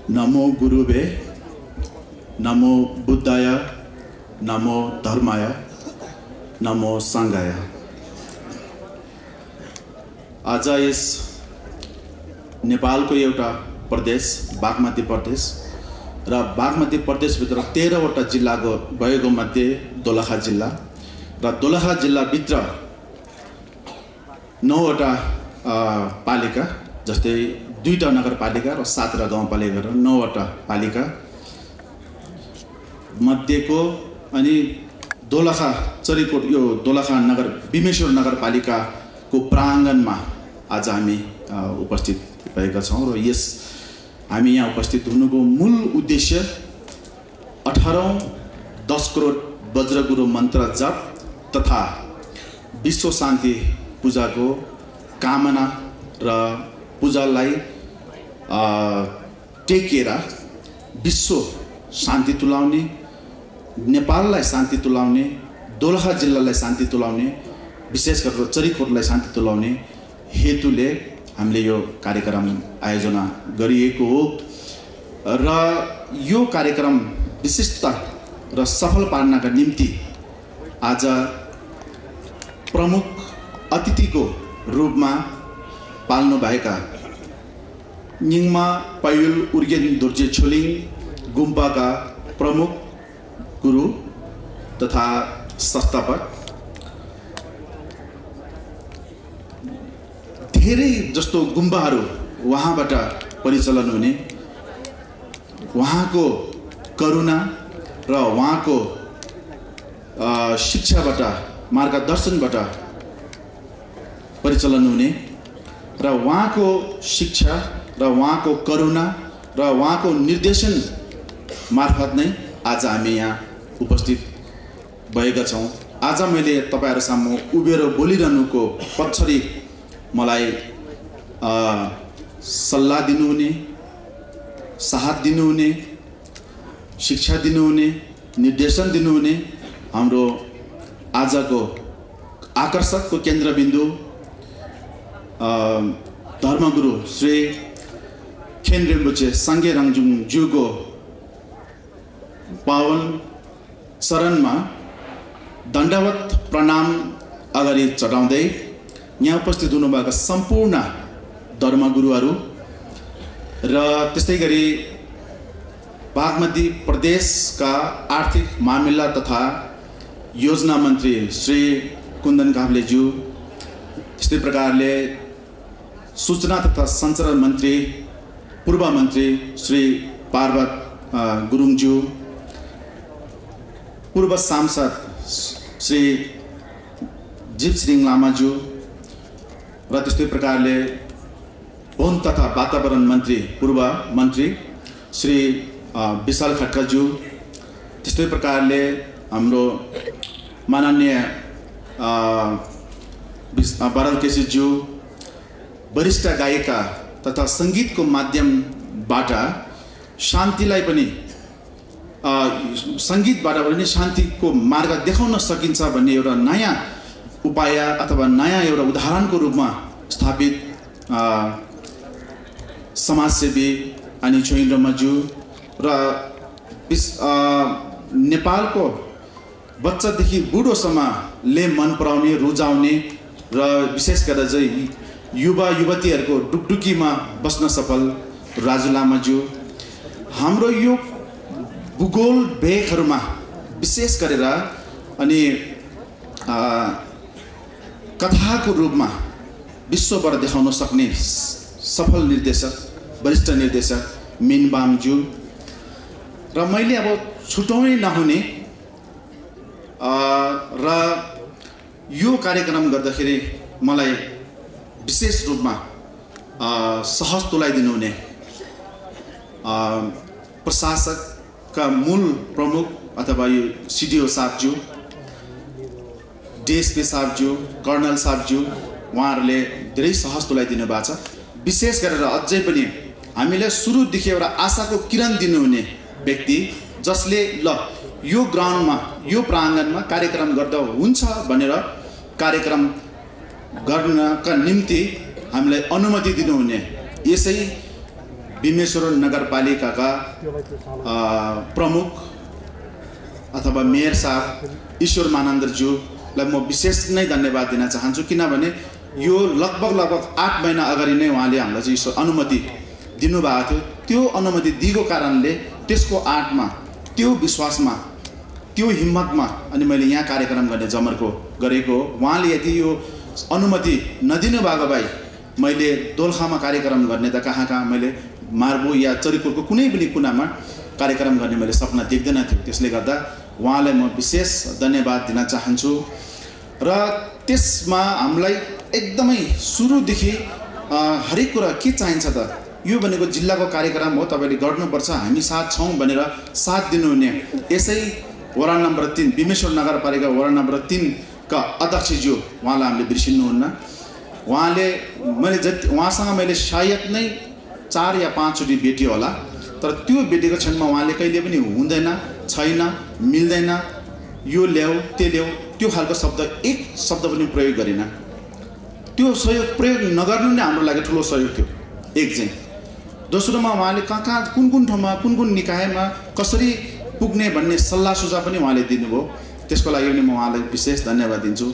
नमो गुरुवे, नमो बुद्धाय, नमो धर्माय, नमो संघाय। आज यस नेपालको एउटा प्रदेश बागमती प्रदेश र बागमती प्रदेशभित्र 13वटा जिल्लाको भएको मध्ये दोलखा जिल्ला र दोलखा जिल्लाभित्र 9वटा पालिका, जस्तै 2टा नगरपालिका र 7 गाउँपालिका र 9वटा पालिका मध्येको अनि दोलखा चरीकोट यो दोलखा नगर बिमेश्वर नगरपालिकाको प्राङ्गणमा आज हामी उपस्थित भएका छौं र यस हामी यहाँ उपस्थित हुनुको मूल उद्देश्य 18औं 10 करोड वज्रगुरु मन्त्र जप तथा विश्व शान्ति पूजाको कामना र पूजालाई टेकेर विश्व शान्ति तुल्याउने, नेपाललाई शान्ति तुल्याउने, दोलखा जिल्लालाई शान्ति तुल्याउने, विशेष गरेर चरीकोटलाई शान्ति तुल्याउने हेतुले हामीले यो कार्यक्रम आयोजना गरिएको हो र यो कार्यक्रम विशिष्टता र सफल पार्नका निम्ति आज प्रमुख अतिथिको रूपमा पाल्नु भएका निङमा पायुल उर्गेन दोर्जे छोलिङ गुम्पाका प्रमुख गुरु तथा संस्थापक धेरै जस्तो गुम्बाहरू उहाँबाट परिचालन हुने, उहाँको करुणा र उहाँको शिक्षाबाट मार्गदर्शनबाट परिचालन हुने र उहाँको शिक्षा र उहाँको करुणा र उहाँको निर्देशन मार्फत नै आज हामी यहाँ उपस्थित भएका छौं। आज मैले तपाईहरु सामु उभिएर बोलिरहनुको पछाडि मलाई सल्लाह दिनुहुने, साहस दिनुहुने, शिक्षा दिनुहुने, निर्देशन दिनुहुने हाम्रो आजको आकर्षकको केन्द्रबिन्दु धर्मगुरु श्री खेन रिम्पोछे साङ्गे राङजुङ ज्यूको पावन चरणमा दण्डवत प्रणाम अगाडि चढाउँदै यहाँ उपस्थित हुनुभएका सम्पूर्ण धर्मगुरुहरू र त्यस्तै गरी बागमती प्रदेशका आर्थिक मामिला तथा योजना मन्त्री श्री कुन्दन काफ्लेज्यू, त्यस्तै प्रकारले सूचना तथा सञ्चार मन्त्री पूर्व मन्त्री श्री पार्वत गुरुङज्यू, पूर्व सांसद श्री जीव छिरिङ लामाज्यू र त्यस्तै प्रकारले वन तथा वातावरण मन्त्री पूर्व मन्त्री श्री विशाल खड्काज्यू, त्यस्तै प्रकारले हाम्रो माननीय भरत केसीज्यू, वरिष्ठ गायिका तथा संगीतको माध्यमबाट शान्तिलाई पनि संगीतबाट पनि शान्तिको मार्ग देखाउन सकिन्छ भन्ने एउटा नयाँ उपाय अथवा नयाँ एउटा उदाहरणको रूपमा स्थापित समाजसेवी अनि छोइन्द्रमज्यू र नेपालको बच्चादेखि बुढोसम्मले मन पराउने, रुचाउने र विशेष गरेर चाहिँ युवा युवतीहरूको डुकडुकीमा बस्न सफल राजु लामाज्यू, हाम्रो यो भूगोल भेगहरूमा विशेष गरेर अनि कथाको रूपमा विश्वबाट देखाउन सक्ने सफल निर्देशक, वरिष्ठ निर्देशक मिनबामज्यू र मैले अब छुटाउनै नहुने र यो कार्यक्रम गर्दाखेरि मलाई विशेष रूपमा सहज तुल्याइदिनु हुने प्रशासकका मूल प्रमुख अथवा यो सिडिओ साहबज्यू, डिएसपी साहबज्यू, कर्नल साहबज्यू, उहाँहरूले धेरै सहज तुल्याइदिनु भएको छ। विशेष गरेर अझै पनि हामीलाई सुरुदेखि एउटा आशाको किरण दिनुहुने व्यक्ति, जसले ल यो ग्राउन्डमा यो प्राङ्गणमा कार्यक्रम गर्दा हुन्छ भनेर कार्यक्रम गर्नका निम्ति हामीलाई अनुमति दिनुहुने, यसै बिमेश्वर नगरपालिकाका प्रमुख अथवा मेयर साहब ईश्वर मानन्दज्यूलाई म विशेष नै धन्यवाद दिन चाहन्छु, किनभने यो लगभग 8 महिना अगाडि नै उहाँले हामीलाई चाहिँ अनुमति दिनुभएको थियो। त्यो अनुमति दिएको कारणले त्यसको आँटमा, त्यो विश्वासमा, त्यो हिम्मतमा अनि मैले यहाँ कार्यक्रम गर्ने जमर्को गरेको। उहाँले यदि यो अनुमति नदिनु भएको भए मैले दोलखामा कार्यक्रम गर्ने त कहाँ मैले मार्बो या चरिपुरको कुनै पनि कुनामा कार्यक्रम गर्ने मैले सपना देख्दैन थियो। त्यसले गर्दा उहाँलाई म विशेष धन्यवाद दिन चाहन्छु। र त्यसमा हामीलाई एकदमै सुरुदेखि हरेक कुरा के चाहिन्छ त, यो भनेको जिल्लाको कार्यक्रम हो, तपाईँले गर्नुपर्छ, हामी साथ छौँ भनेर साथ दिनुहुने यसै वडा नम्बर 3 बिमेश्वर नगरपालिका वडा नम्बर 3 का अध्यक्षज्यू, उहाँलाई हामीले बिर्सिनुहुन्न। उहाँले उहाँसँग मैले सायद नै 4 या 5 चोटि भेटियो होला, तर त्यो भेटेको क्षणमा उहाँले कहिले पनि हुँदैन, छैन, मिल्दैन, यो ल्याऊ त्यो ल्याऊ त्यो खालको शब्द एक शब्द पनि प्रयोग गरेन। त्यो सहयोग प्रयोग नगर्नु नै हाम्रो लागि ठुलो सहयोग थियो एक चाहिँ। दोस्रोमा उहाँले कहाँ कुन ठाउँमा कुन निकायमा कसरी पुग्ने भन्ने सल्लाह सुझाव पनि उहाँले दिनुभयो। त्यसको लागि पनि म उहाँलाई विशेष धन्यवाद दिन्छु।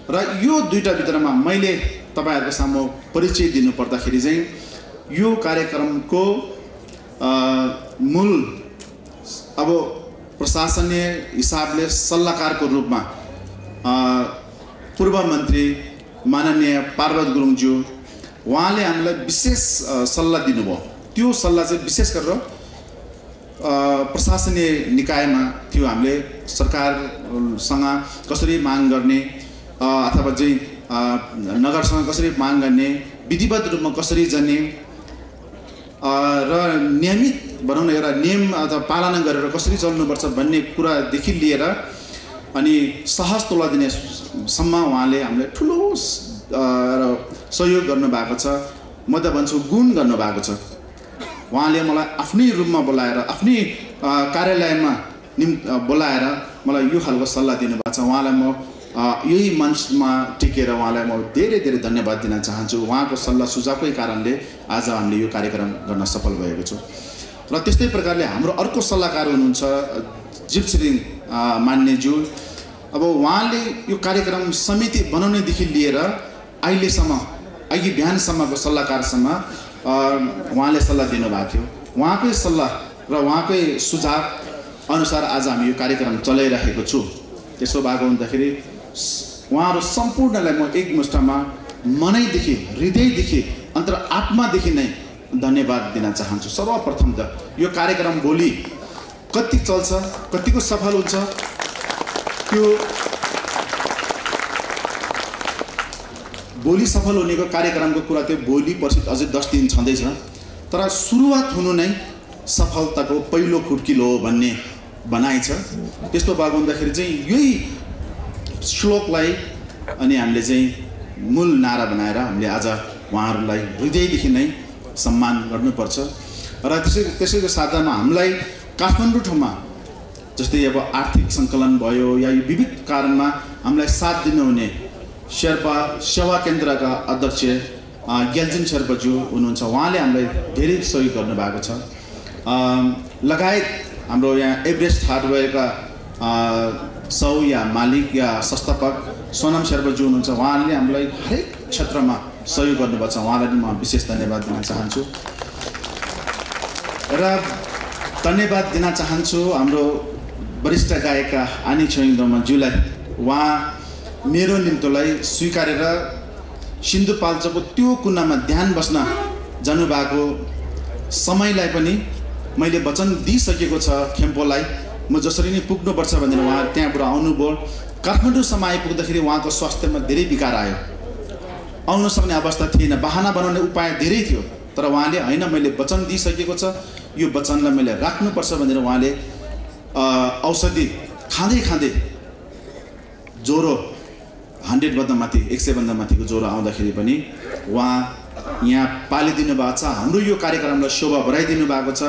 र यो दुईटा भित्रमा मैले तपाईहरुको सामु परिचय दिनु पर्दाखेरि चाहिँ यो कार्यक्रमको मूल अब प्रशासनीय हिसाबले सल्लाहकारको रूपमा पूर्व मन्त्री माननीय पार्वत गुरुङज्यू उहाँले हामीलाई विशेष सल्लाह दिनुभयो। त्यो सल्लाह चाहिँ विशेष गरेर प्रशासनीय निकायमा थियो। हामीले सरकारसँग कसरी माग गर्ने अथवा चाहिँ नगरसँग कसरी माग गर्ने, विधिवत रूपमा कसरी जाने र नियमित भनौँ न एउटा नियम अथवा पालना गरेर कसरी चल्नुपर्छ भन्ने कुरादेखि लिएर अनि साहस तोला दिने सम्म उहाँले हामीलाई ठुलो सहयोग गर्नुभएको छ। म त भन्छु गुण गर्नुभएको छ। उहाँले मलाई आफ्नै रूपमा बोलाएर आफ्नै कार्यालयमा बोलाएर मलाई यो खालको सल्लाह दिनुभएको छ। उहाँलाई म यही मञ्चमा टिकेर उहाँलाई म धेरै धेरै धन्यवाद दिन चाहन्छु। उहाँको सल्लाह सुझावकै कारणले आज हामीले यो कार्यक्रम गर्न सफल भएको छु। र त्यस्तै प्रकारले हाम्रो अर्को सल्लाहकार हुनुहुन्छ जीवश्री मान्यज्यू। अब उहाँले यो कार्यक्रम समिति बनाउनेदेखि लिएर अहिलेसम्म अघि बिहानसम्मको सल्लाहकारसम्म उहाँले सल्लाह दिनुभएको थियो। उहाँकै सल्लाह र उहाँकै सुझाव अनुसार आज हामी यो कार्यक्रम चलाइरहेको छु। त्यसो भएको हुँदाखेरि उहाँहरू सम्पूर्णलाई म एकमुष्टमा मनैदेखि हृदयदेखि अन्तरात्मादेखि नै धन्यवाद दिन चाहन्छु। सर्वप्रथम त यो कार्यक्रम भोलि कति चल्छ, कतिको सफल हुन्छ त्यो भोलि सफल हुनेको कार्यक्रमको कुरा त्यो भोलि पर्सि अझै 10 दिन छँदैछ। तर सुरुवात हुनु नै सफलताको पहिलो खुड्किलो हो भन्ने भनाइ छ। त्यस्तो भएको हुँदाखेरि चाहिँ यही श्लोकलाई अनि हामीले चाहिँ मूल नारा बनाएर हामीले आज उहाँहरूलाई हृदयदेखि नै सम्मान गर्नुपर्छ। र त्यसैको साथमा हामीलाई काठमाडौँ ठाउँमा जस्तै अब आर्थिक सङ्कलन भयो या यो विविध कारणमा हामीलाई साथ दिनुहुने शेर्पा सेवा केन्द्रका अध्यक्ष ग्याल्जिन शेर्पाज्यू हुनुहुन्छ। उहाँले हामीलाई धेरै सहयोग गर्नुभएको छ। लगायत हाम्रो यहाँ एभरेस्ट हार्डवेयरका सौ या मालिक या संस्थापक सोनम शेर्पाज्यू हुनुहुन्छ। उहाँले हामीलाई हरेक क्षेत्रमा सहयोग गर्नुभएको छ। उहाँलाई म विशेष धन्यवाद दिन चाहन्छु। र धन्यवाद दिन चाहन्छु हाम्रो वरिष्ठ गायिका आनी छोइङदोमाज्यूलाई। उहाँ मेरो निम्तोलाई स्वीकारेर सिन्धुपाल्चोकको त्यो कुनामा ध्यान बस्न जानुभएको समयलाई पनि मैले वचन दिइसकेको छ खेम्पोलाई म जसरी नै पुग्नुपर्छ भनेर उहाँ त्यहाँबाट आउनुभयो। काठमाडौँसम्म आइपुग्दाखेरि उहाँको स्वास्थ्यमा धेरै विकार आयो, आउन सक्ने अवस्था थिएन, बहाना बनाउने उपाय धेरै थियो। तर उहाँले होइन मैले वचन दिइसकेको छ, यो वचनलाई मैले राख्नुपर्छ भनेर उहाँले औषधि खाँदै ज्वरो 100 भन्दा माथि 100 भन्दा माथिको ज्वरो आउँदाखेरि पनि उहाँ यहाँ पालिदिनु भएको छ। हाम्रो यो कार्यक्रमलाई शोभा बढाइदिनु भएको छ।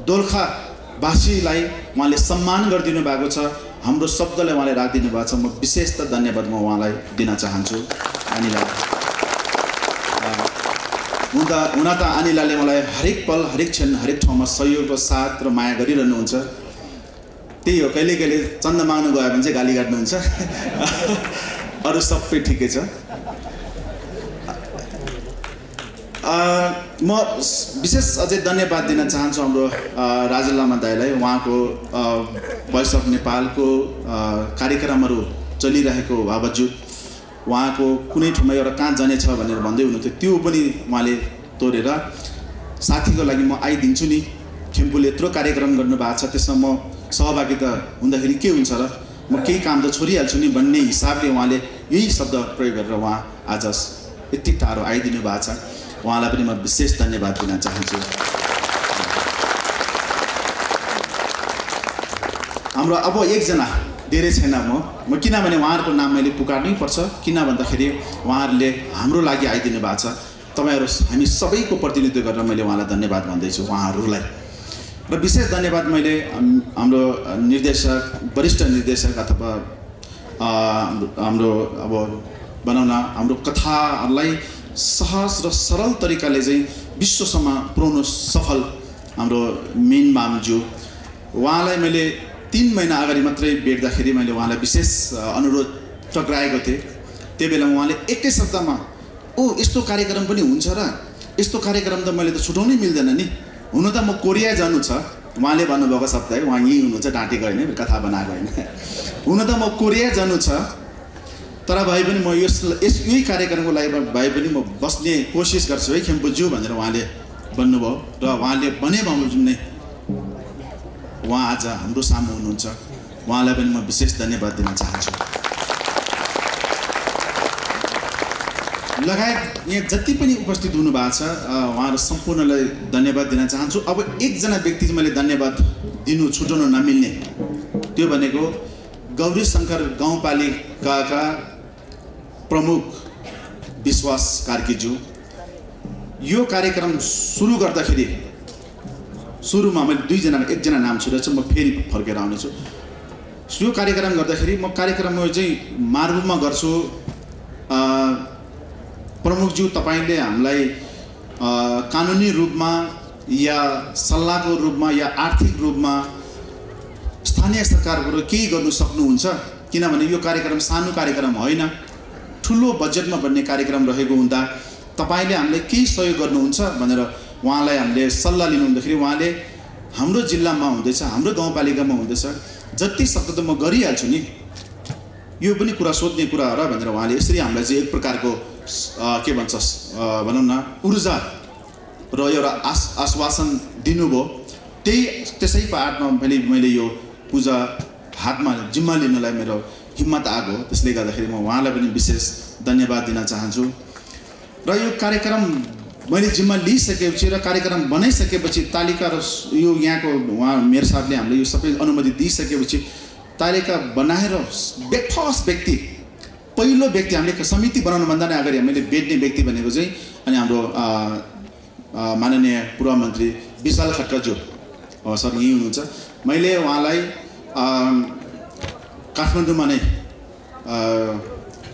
दोलखावासीलाई उहाँले सम्मान गरिदिनु भएको छ। हाम्रो शब्दलाई उहाँले राखिदिनु भएको छ। म विशेष त धन्यवाद म उहाँलाई दिन चाहन्छु। हुन त अनिलाले मलाई हरेक पल हरेक क्षण हरेक ठाउँमा सहयोगको साथ र माया गरिरहनुहुन्छ। त्यही हो, कहिले कहिले चन्दा माग्नु गयो भने चाहिँ गाली गाड्नुहुन्छ। अरू सबै ठिकै छ। म विशेष अझै धन्यवाद दिन चाहन्छु हाम्रो राजु लामा दाइलाई। उहाँको भोइस अफ नेपालको कार्यक्रमहरू चलिरहेको बावजुद उहाँको कुनै ठाउँमा एउटा कहाँ जाने छ भनेर भन्दै हुनुहुन्थ्यो, त्यो पनि उहाँले तोडेर साथीको लागि म आइदिन्छु नि, खेम्पूले यत्रो कार्यक्रम गर्नुभएको छ, त्यसमा म सहभागिता हुँदाखेरि के हुन्छ र, म केही काम त छोडिहाल्छु नि भन्ने हिसाबले उहाँले यही शब्द प्रयोग गरेर उहाँ आज यति टाढो आइदिनु भएको छ। उहाँलाई पनि म विशेष धन्यवाद दिन चाहन्छु। हाम्रो अब एकजना, धेरै छैन म किनभने उहाँहरूको नाम मैले पुकार्नै पर्छ, किन भन्दाखेरि उहाँहरूले हाम्रो लागि आइदिनु भएको छ। तपाईँहरू हामी सबैको प्रतिनिधित्व गरेर मैले उहाँलाई धन्यवाद भन्दैछु उहाँहरूलाई। र विशेष धन्यवाद मैले हाम्रो निर्देशक, वरिष्ठ निर्देशक अथवा हाम्रो अब भनौँ न हाम्रो कथाहरूलाई सहज र सरल तरिकाले चाहिँ विश्वसम्म पुर्याउनु सफल हाम्रो मेन मामज्यू, उहाँलाई मैले 3 महिना अगाडि मात्रै भेट्दाखेरि मैले उहाँलाई विशेष अनुरोध टक्राएको थिएँ। त्यो बेला उहाँले एकै शब्दमा ओ यस्तो कार्यक्रम पनि हुन्छ र, यस्तो कार्यक्रम त मैले त छुटाउनै मिल्दैन नि, हुन त म कोरिया जानु छ, उहाँले भन्नुभएको शब्द है, उहाँ यहीँ हुनुहुन्छ, डाँटेको होइन, कथा बनाएको होइन, हुन त म कोरिया जानु छ, तर भए पनि म यही कार्यक्रमको लागि भए पनि म बस्ने कोसिस गर्छु है खेम्पूज्यू भनेर उहाँले भन्नुभयो। र उहाँले भने बमोजिम नै उहाँ आज हाम्रो सामु हुनुहुन्छ। उहाँलाई पनि म विशेष धन्यवाद दिन चाहन्छु। लगायत यहाँ जति पनि उपस्थित हुनुभएको छ उहाँहरू सम्पूर्णलाई धन्यवाद दिन चाहन्छु। अब एकजना व्यक्ति चाहिँ मैले धन्यवाद दिनु छुटाउन नमिल्ने, त्यो भनेको गौरी शङ्कर गाउँपालिकाका प्रमुख विश्वास कार्कीज्यू। यो कार्यक्रम सुरु गर्दाखेरि सुरुमा मैले एकजना नाम छुटेछु, म फेरि फर्केर आउनेछु। यो कार्यक्रम गर्दाखेरि म कार्यक्रम चाहिँ मार्बुलमा गर्छु, प्रमुखज्यू तपाईँले हामीलाई कानुनी रूपमा या सल्लाहको रूपमा या आर्थिक रूपमा स्थानीय सरकारबाट केही गर्नु सक्नुहुन्छ, किनभने यो कार्यक्रम सानो कार्यक्रम होइन, ठुलो बजेटमा बन्ने कार्यक्रम रहेको हुँदा तपाईँले हामीलाई केही सहयोग गर्नुहुन्छ भनेर उहाँलाई हामीले सल्लाह लिनु हुँदाखेरि उहाँले हाम्रो जिल्लामा हुँदैछ, हाम्रो गाउँपालिकामा हुँदैछ, जति सक्दो त म गरिहाल्छु नि, यो पनि कुरा सोध्ने कुरा हो र भनेर उहाँले यसरी हामीलाई चाहिँ एक प्रकारको के भन्छ भनौँ न ऊर्जा र एउटा आश्वासन दिनुभयो। त्यसैको आडमा मैले यो पूजा हातमा जिम्मा लिनलाई मेरो हिम्मत आएको, त्यसले गर्दाखेरि म उहाँलाई पनि विशेष धन्यवाद दिन चाहन्छु। र यो कार्यक्रम मैले जिम्मा लिइसकेपछि र कार्यक्रम बनाइसकेपछि तालिका र यो यहाँको उहाँ मेयर साहबले हामीले यो सबै अनुमति दिइसकेपछि तालिका बनाएर फर्स्ट व्यक्ति, पहिलो व्यक्ति हामीले समिति बनाउनुभन्दा नै अगाडि हामीले भेट्ने व्यक्ति भनेको चाहिँ अनि हाम्रो माननीय पूर्व मन्त्री विशाल खड्काज्यू सर यहीँ हुनुहुन्छ। मैले उहाँलाई काठमाडौँमा नै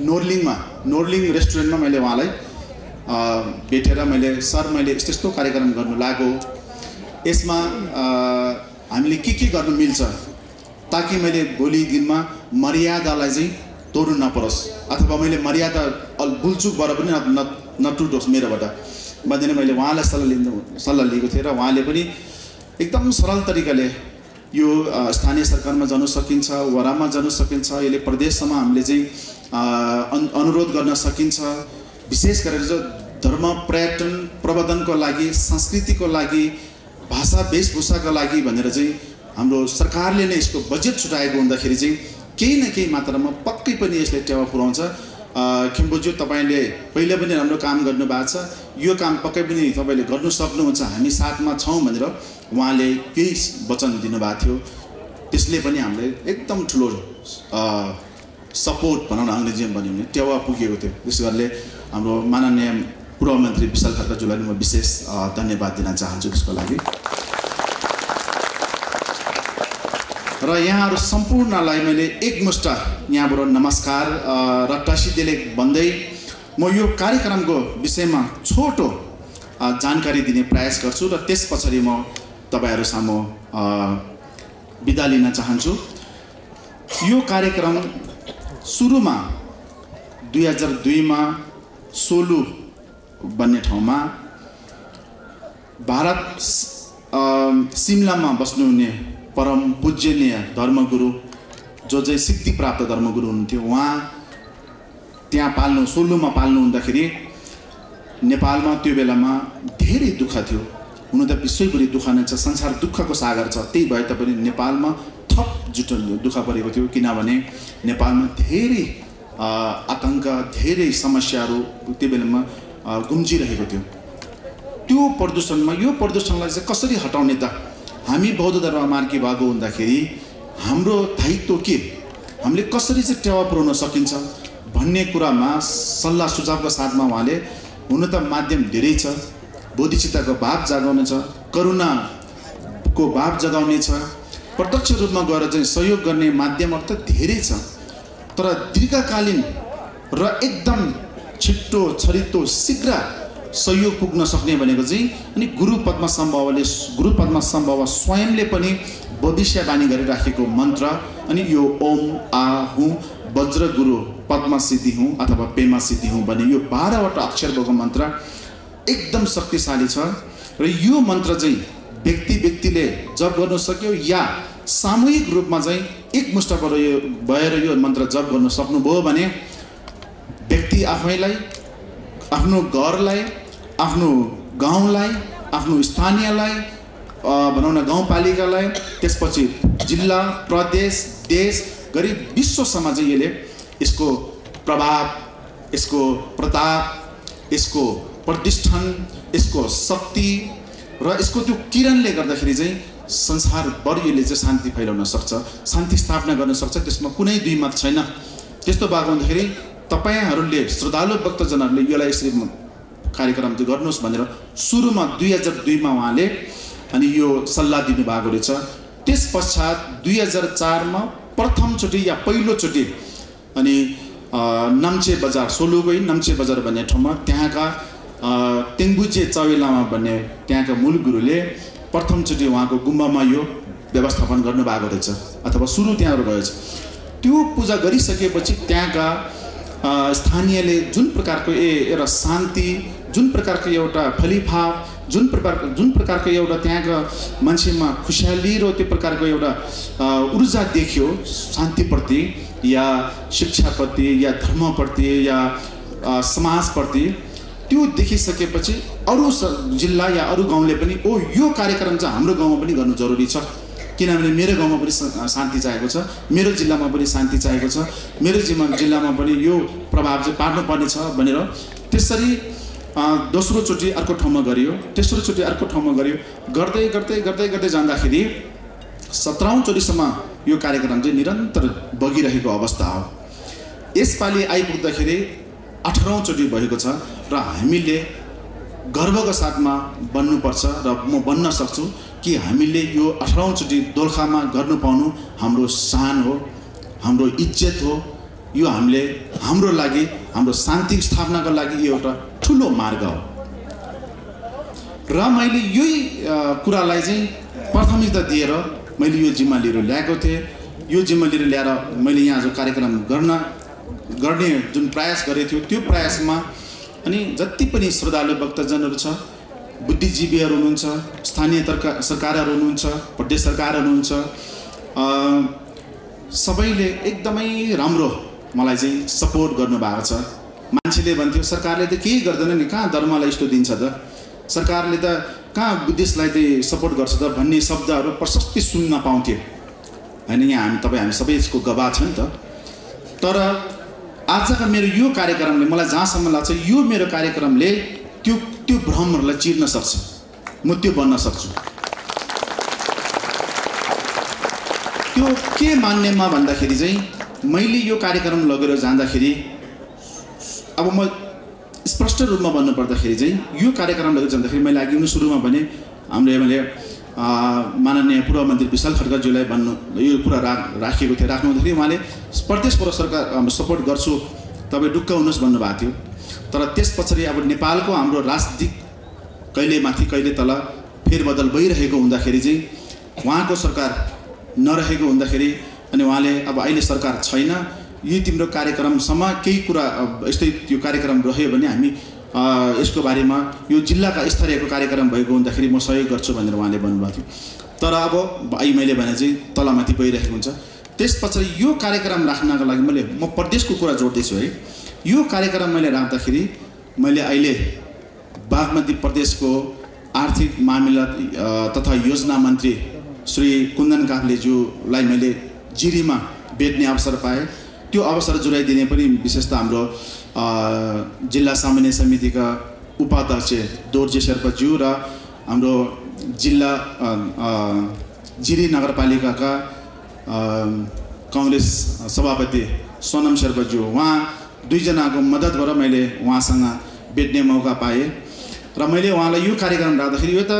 नोर्लिङ रेस्टुरेन्टमा मैले उहाँलाई भेटेर मैले सर मैले यस्तो कार्यक्रम गर्नु लाग्यो, यसमा हामीले के गर्नु मिल्छ ताकि मैले भोलि दिनमा मर्यादालाई चाहिँ तोड्नु नपरोस् अथवा मैले मर्यादा भुलचुकबाट पनि नटुटोस् मेरोबाट भन्ने मैले उहाँलाई सल्लाह लिएको थिएँ। र उहाँले पनि एकदम सरल तरिकाले यो स्थानीय सरकारमा जानु सकिन्छ, वडामा जानु सकिन्छ, यसले प्रदेशसम्म हामीले चाहिँ अनुरोध गर्न सकिन्छ, विशेष गरेर जो धर्म पर्यटन प्रवर्धनको लागि, संस्कृतिको लागि, भाषा वेशभूषाको लागि भनेर चाहिँ हाम्रो सरकारले नै यसको बजेट छुटाएको हुँदाखेरि चाहिँ केही न केही मात्रामा पक्कै पनि यसले टेवा पुर्याउँछ। खेम्पूज्यू तपाईँले पहिला पनि राम्रो काम गर्नुभएको छ, यो काम पक्कै पनि तपाईँले गर्नु सक्नुहुन्छ, हामी साथमा छौँ भनेर उहाँले केही वचन दिनुभएको थियो। त्यसले पनि हामीलाई एकदम ठुलो सपोर्ट भनौँ न अङ्ग्रेजीमा भन्यो भने टेवा पुगेको थियो। त्यस कारणले हाम्रो माननीय पूर्व मन्त्री विशाल खड्काज्यूलाई म विशेष धन्यवाद दिन चाहन्छु त्यसको लागि। र यहाँहरू सम्पूर्णलाई मैले एकमुष्ट यहाँबाट नमस्कार र टासिदेले भन्दै म यो कार्यक्रमको विषयमा छोटो जानकारी दिने प्रयास गर्छु र त्यस पछाडि म तपाईहरु सामु बिदा लिन चाहन्छु। यो कार्यक्रम सुरुमा 2002 मा सोलु भन्ने ठाउँमा भारत सिमलामा बस्नुहुने परम पूज्यनीय धर्मगुरु जो चाहिँ सिद्धि प्राप्त धर्मगुरु हुनुहुन्थ्यो, उहाँ त्यहाँ पाल्नु सोलुमा पाल्नु हुँदाखेरि नेपालमा त्यो बेलामा धेरै दुःख थियो। हुन त विश्वैभरि दुःख नै छ, संसार दुःखको सागर छ, त्यही भए तापनि नेपालमा थप जुटो दुःख परेको थियो, किनभने नेपालमा धेरै आतंक, धेरै समस्याहरू त्यो बेलामा गुम्जिरहेको थियो। त्यो प्रदूषणमा यो प्रदूषणलाई चाहिँ कसरी हटाउने त? हामी बौद्ध धर्म मार्गी भएको हुँदाखेरि हाम्रो दायित्व के, हामीले कसरी चाहिँ टेवा पुर्याउन सकिन्छ भन्ने कुरामा सल्लाह सुझावको साथमा उहाँले हुन त माध्यम धेरै छ, बोधिचित्तको भाव जगाउने छ, करुणाको भाव जगाउने छ, प्रत्यक्ष रूपमा गएर चाहिँ सहयोग गर्ने माध्यमहरू त धेरै छ, तर दीर्घकालीन र एकदम छिट्टो छरितो शीघ्र सहयोग पुग्न सक्ने भनेको चाहिँ अनि गुरु पद्मसम्भव स्वयंले पनि भविष्यवाणी गरिराखेको मन्त्र अनि यो ओम आ हुँ वज्र गुरु पद्म सिद्धि हुँ अथवा पेमा सिद्धि हुँ भन्ने यो 12 वटा अक्षर भएको मन्त्र एकदम शक्तिशाली छ र यो मन्त्र चाहिँ व्यक्तिले जप गर्न सक्यो या सामूहिक रूपमा चाहिँ एकमुष्ट भएर यो मन्त्र जप गर्न सक्नुभयो भने व्यक्ति आफैलाई, आफ्नो घरलाई, आफ्नो गाउँलाई, आफ्नो स्थानीयलाई, भनौँ न गाउँपालिकालाई, त्यसपछि जिल्ला, प्रदेश, देश गरी विश्वसम्म चाहिँ यसको प्रभाव, यसको प्रताप, यसको प्रतिष्ठान, यसको शक्ति र यसको त्यो किरणले गर्दाखेरि चाहिँ संसारभर यसले चाहिँ शान्ति फैलाउन सक्छ, शान्ति स्थापना गर्न सक्छ। त्यसमा कुनै दुई मत छैन। त्यस्तो भएको हुँदाखेरि तपाईहरुले श्रद्धालु भक्तजनहरुले यसलाई यसरी कार्यक्रम चाहिँ गर्नुहोस् भनेर सुरुमा 2002 मा उहाँले अनि यो सल्लाह दिनु भएको रहेछ। त्यस पश्चात 2004 मा प्रथमचोटि या पहिलोचोटि अनि नाम्चे बजार, सोलुकै नाम्चे बजार भन्ने ठाउँमा त्यहाँका तेङ्बुचे चवेलामा भन्ने त्यहाँका मूल गुरुले प्रथमचोटि उहाँको गुम्बामा यो व्यवस्थापन गर्नु भएको रहेछ अथवा सुरु त्यहाँबाट गएछ। त्यो पूजा गरिसकेपछि त्यहाँका स्थानीयले जुन प्रकारको एउटा शान्ति, जुन प्रकारको एउटा फलिफाप, जुन प्रकारको एउटा त्यहाँका मान्छेमा खुसियाली र त्यो प्रकारको एउटा ऊर्जा देखियो शान्तिप्रति या शिक्षाप्रति या धर्मप्रति या समाजप्रति, त्यो देखिसकेपछि अरू जिल्ला या अरू गाउँले पनि ओ यो कार्यक्रम चाहिँ हाम्रो गाउँमा पनि गर्नु जरुरी छ, किनभने मेरो गाउँमा पनि शान्ति चाहिएको छ, मेरो जिल्लामा पनि शान्ति चाहिएको छ, मेरो जिल्लामा पनि यो प्रभाव चाहिँ पार्नुपर्ने छ भनेर त्यसरी दोस्रो चोटि अर्को ठाउँमा गरियो, तेस्रो चोटि अर्को ठाउँमा गरियो, गर्दै गर्दै गर्दै गर्दै जाँदाखेरि 17औं चोटिसम्म यो कार्यक्रम चाहिँ निरन्तर बगिरहेको अवस्था हो। यसपालि आइपुग्दाखेरि 18औं चोटि भएको छ र हामीले गर्वको साथमा बन्नुपर्छ र म बन्न सक्छु कि हामीले यो 18औं चोटि दोलखामा गर्नु पाउनु हाम्रो शान हो, हाम्रो इज्जत हो। यो हामीले हाम्रो लागि, हाम्रो शान्ति स्थापनाको लागि यो एउटा ठुलो मार्ग हो र मैले यही कुरालाई चाहिँ प्राथमिकता दिएर मैले यो जिम्मा लिएर ल्याएको थिएँ। यो जिम्मा लिएर ल्याएर मैले यहाँ जो कार्यक्रम गर्ने जुन प्रयास गरेको थियो त्यो प्रयासमा अनि जति पनि श्रद्धालु भक्तजनहरू छ, बुद्धिजीवीहरू हुनुहुन्छ, स्थानीय सरकारहरू हुनुहुन्छ, प्रदेश सरकारहरू हुनुहुन्छ, सबैले एकदमै राम्रो मलाई चाहिँ सपोर्ट गर्नुभएको छ। मान्छेले भन्थ्यो सरकारले त केही गर्दैन नि, कहाँ धर्मलाई यस्तो दिन्छ त, सरकारले त कहाँ बुद्धिस्टलाई चाहिँ सपोर्ट गर्छ त भन्ने शब्दहरू प्रशस्ति सुन्न पाउँथ्यो हैन। यहाँ हामी सबै यसको गवाह छ नि त। तर आजका मेरो यो कार्यक्रमले मलाई जहाँसम्म लाग्छ यो मेरो कार्यक्रमले त्यो भ्रमहरूलाई चिर्न सक्छ, म त्यो बन्न सक्छु। त्यो के मान्नेमा भन्दाखेरि चाहिँ मैले यो कार्यक्रम लगेर जाँदाखेरि अब म स्पष्ट रूपमा भन्नु पर्दाखेरि चाहिँ यो कार्यक्रम लगेर जाँदाखेरि मैले अघि सुरुमा भने हाम्रो मैले माननीय पूर्व मन्त्री विशाल खड्काज्यूलाई भन्नु यो कुरा राखेको थियो, राख्नुहुँदाखेरि उहाँले प्रदेशबाट सरकार सपोर्ट गर्छु तपाईँ ढुक्क हुनुहोस् भन्नुभएको थियो। तर त्यस पछाडि अब नेपालको हाम्रो राजनीतिक कहिले माथि कहिले तल फेरबदल भइरहेको हुँदाखेरि चाहिँ उहाँको सरकार नरहेको हुँदाखेरि अनि उहाँले अब अहिले सरकार छैन, यो तिम्रो कार्यक्रमसम्म केही कुरा यस्तै त्यो कार्यक्रम रह्यो भने हामी यसको बारेमा यो जिल्लाका स्तरीयको कार्यक्रम भएको हुँदाखेरि म सहयोग गर्छु भनेर उहाँले भन्नुभएको थियो। तर अब अहिले मैले भने चाहिँ तलमाथि गइरहेको हुन्छ। त्यसपछि यो कार्यक्रम राख्नको लागि म प्रदेशको कुरा जोड्दैछु है। यो कार्यक्रम मैले राख्दाखेरि मैले अहिले बागमती प्रदेशको आर्थिक मामिला तथा योजना मन्त्री श्री कुन्दन काफ्लेज्यूलाई मैले जिरीमा भेट्ने अवसर पाएँ। त्यो अवसर जुराइदिने पनि विशेषतः हाम्रो जिल्ला सामान्य समितिका उपाध्यक्ष दोर्जे शेर्पाज्यू र हाम्रो जिल्ला जिरी नगरपालिकाका कांग्रेस सभापति सोनम शेर्पाज्यू, उहाँ दुईजनाको मद्दतबाट मैले उहाँसँग भेट्ने मौका पाएँ र मैले उहाँलाई यो कार्यक्रम राख्दाखेरि यो त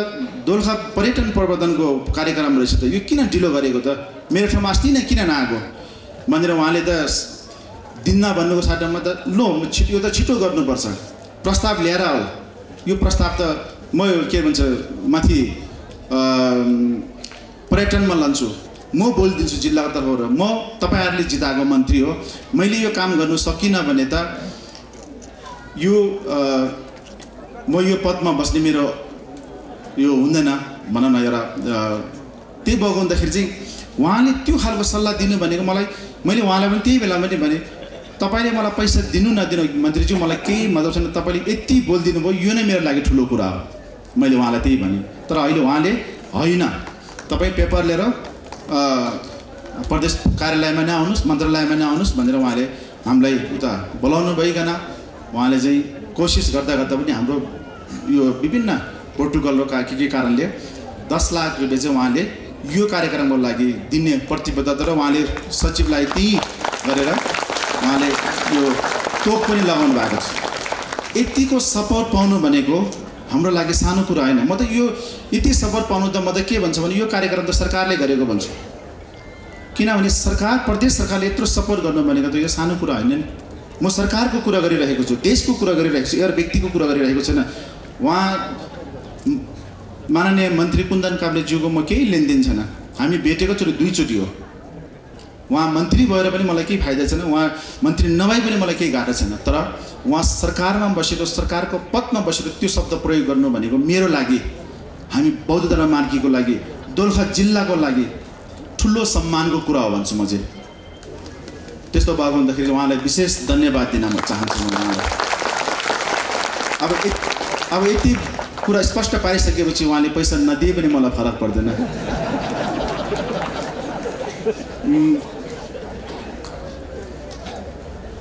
दोलखा पर्यटन प्रवर्धनको कार्यक्रम रहेछ त, यो किन ढिलो गरेको त, मेरो ठाउँमा अस्ति नै किन नआएको भनेर उहाँले त दिन्न भन्नुको साटोमा त लो यो त छिटो गर्नुपर्छ, प्रस्ताव ल्याएर हो, यो प्रस्ताव त म के भन्छ माथि पर्यटनमा लान्छु, म बोलिदिन्छु जिल्लाको तर्फबाट, म तपाईहरुले जिताएको मन्त्री हो, मैले यो काम गर्नु सकिनँ भने त यो म यो पदमा बस्ने मेरो यो हुँदैन भनौँ न एउटा त्यही भएको हुँदाखेरि चाहिँ उहाँले त्यो खालको सल्लाह दिनु भनेको मलाई, मैले उहाँलाई पनि त्यही बेला पनि भने तपाईले मलाई पैसा दिनु नदिनु मन्त्रीज्यू मलाई केही मतलब छैन, तपाईले यति बोलिदिनु भयो, यो नै मेरो लागि ठुलो कुरा हो, मैले उहाँलाई त्यही भने। तर अहिले उहाँले होइन तपाईँ पेपर लिएर प्रदेश कार्यालयमा नआउनुहोस्, मन्त्रालयमा नआउनुहोस् भनेर उहाँले हामीलाई उता बोलाउनु भइकन उहाँले चाहिँ कोसिस गर्दा गर्दा पनि हाम्रो यो विभिन्न प्रोटोकल र के कारणले 10 लाख रुपियाँ चाहिँ उहाँले यो कार्यक्रमको लागि दिने प्रतिबद्धता र उहाँले सचिवलाई त्यही गरेर उहाँले यो तोक पनि लगाउनु भएको छ। यतिको सपोर्ट पाउनु भनेको हाम्रो लागि सानो कुरा होइन। म त यो यति सपोर्ट पाउनु त म त के भन्छ भने यो कार्यक्रम त सरकारले गरेको भन्छु, किनभने सरकार प्रदेश सरकारले यत्रो सपोर्ट गर्नु भनेको त यो सानो कुरा होइन नि। म सरकारको कुरा गरिरहेको छु, देशको कुरा गरिरहेको छु, एउटा व्यक्तिको कुरा गरिरहेको छैन। उहाँ माननीय मन्त्री कुन्दन काफ्लेज्यूको म केही लेनदेन छैन, हामी भेटेको चोटि 2 चोटि हो। उहाँ मन्त्री भएर पनि मलाई केही फाइदा छैन, उहाँ मन्त्री नभई पनि मलाई केही गाह्रो छैन, तर उहाँ सरकारमा बसेर सरकारको पदमा बसेर त्यो शब्द प्रयोग गर्नु भनेको मेरो लागि, हामी बौद्ध धर्म मार्गीको लागि, दोलखा जिल्लाको लागि ठुलो सम्मानको कुरा हो भन्छु म चाहिँ। त्यस्तो भएको हुँदाखेरि उहाँलाई विशेष धन्यवाद दिन म चाहन्छु। अब यति कुरा स्पष्ट पारिसकेपछि उहाँले पैसा नदिए पनि मलाई फरक पर्दैन।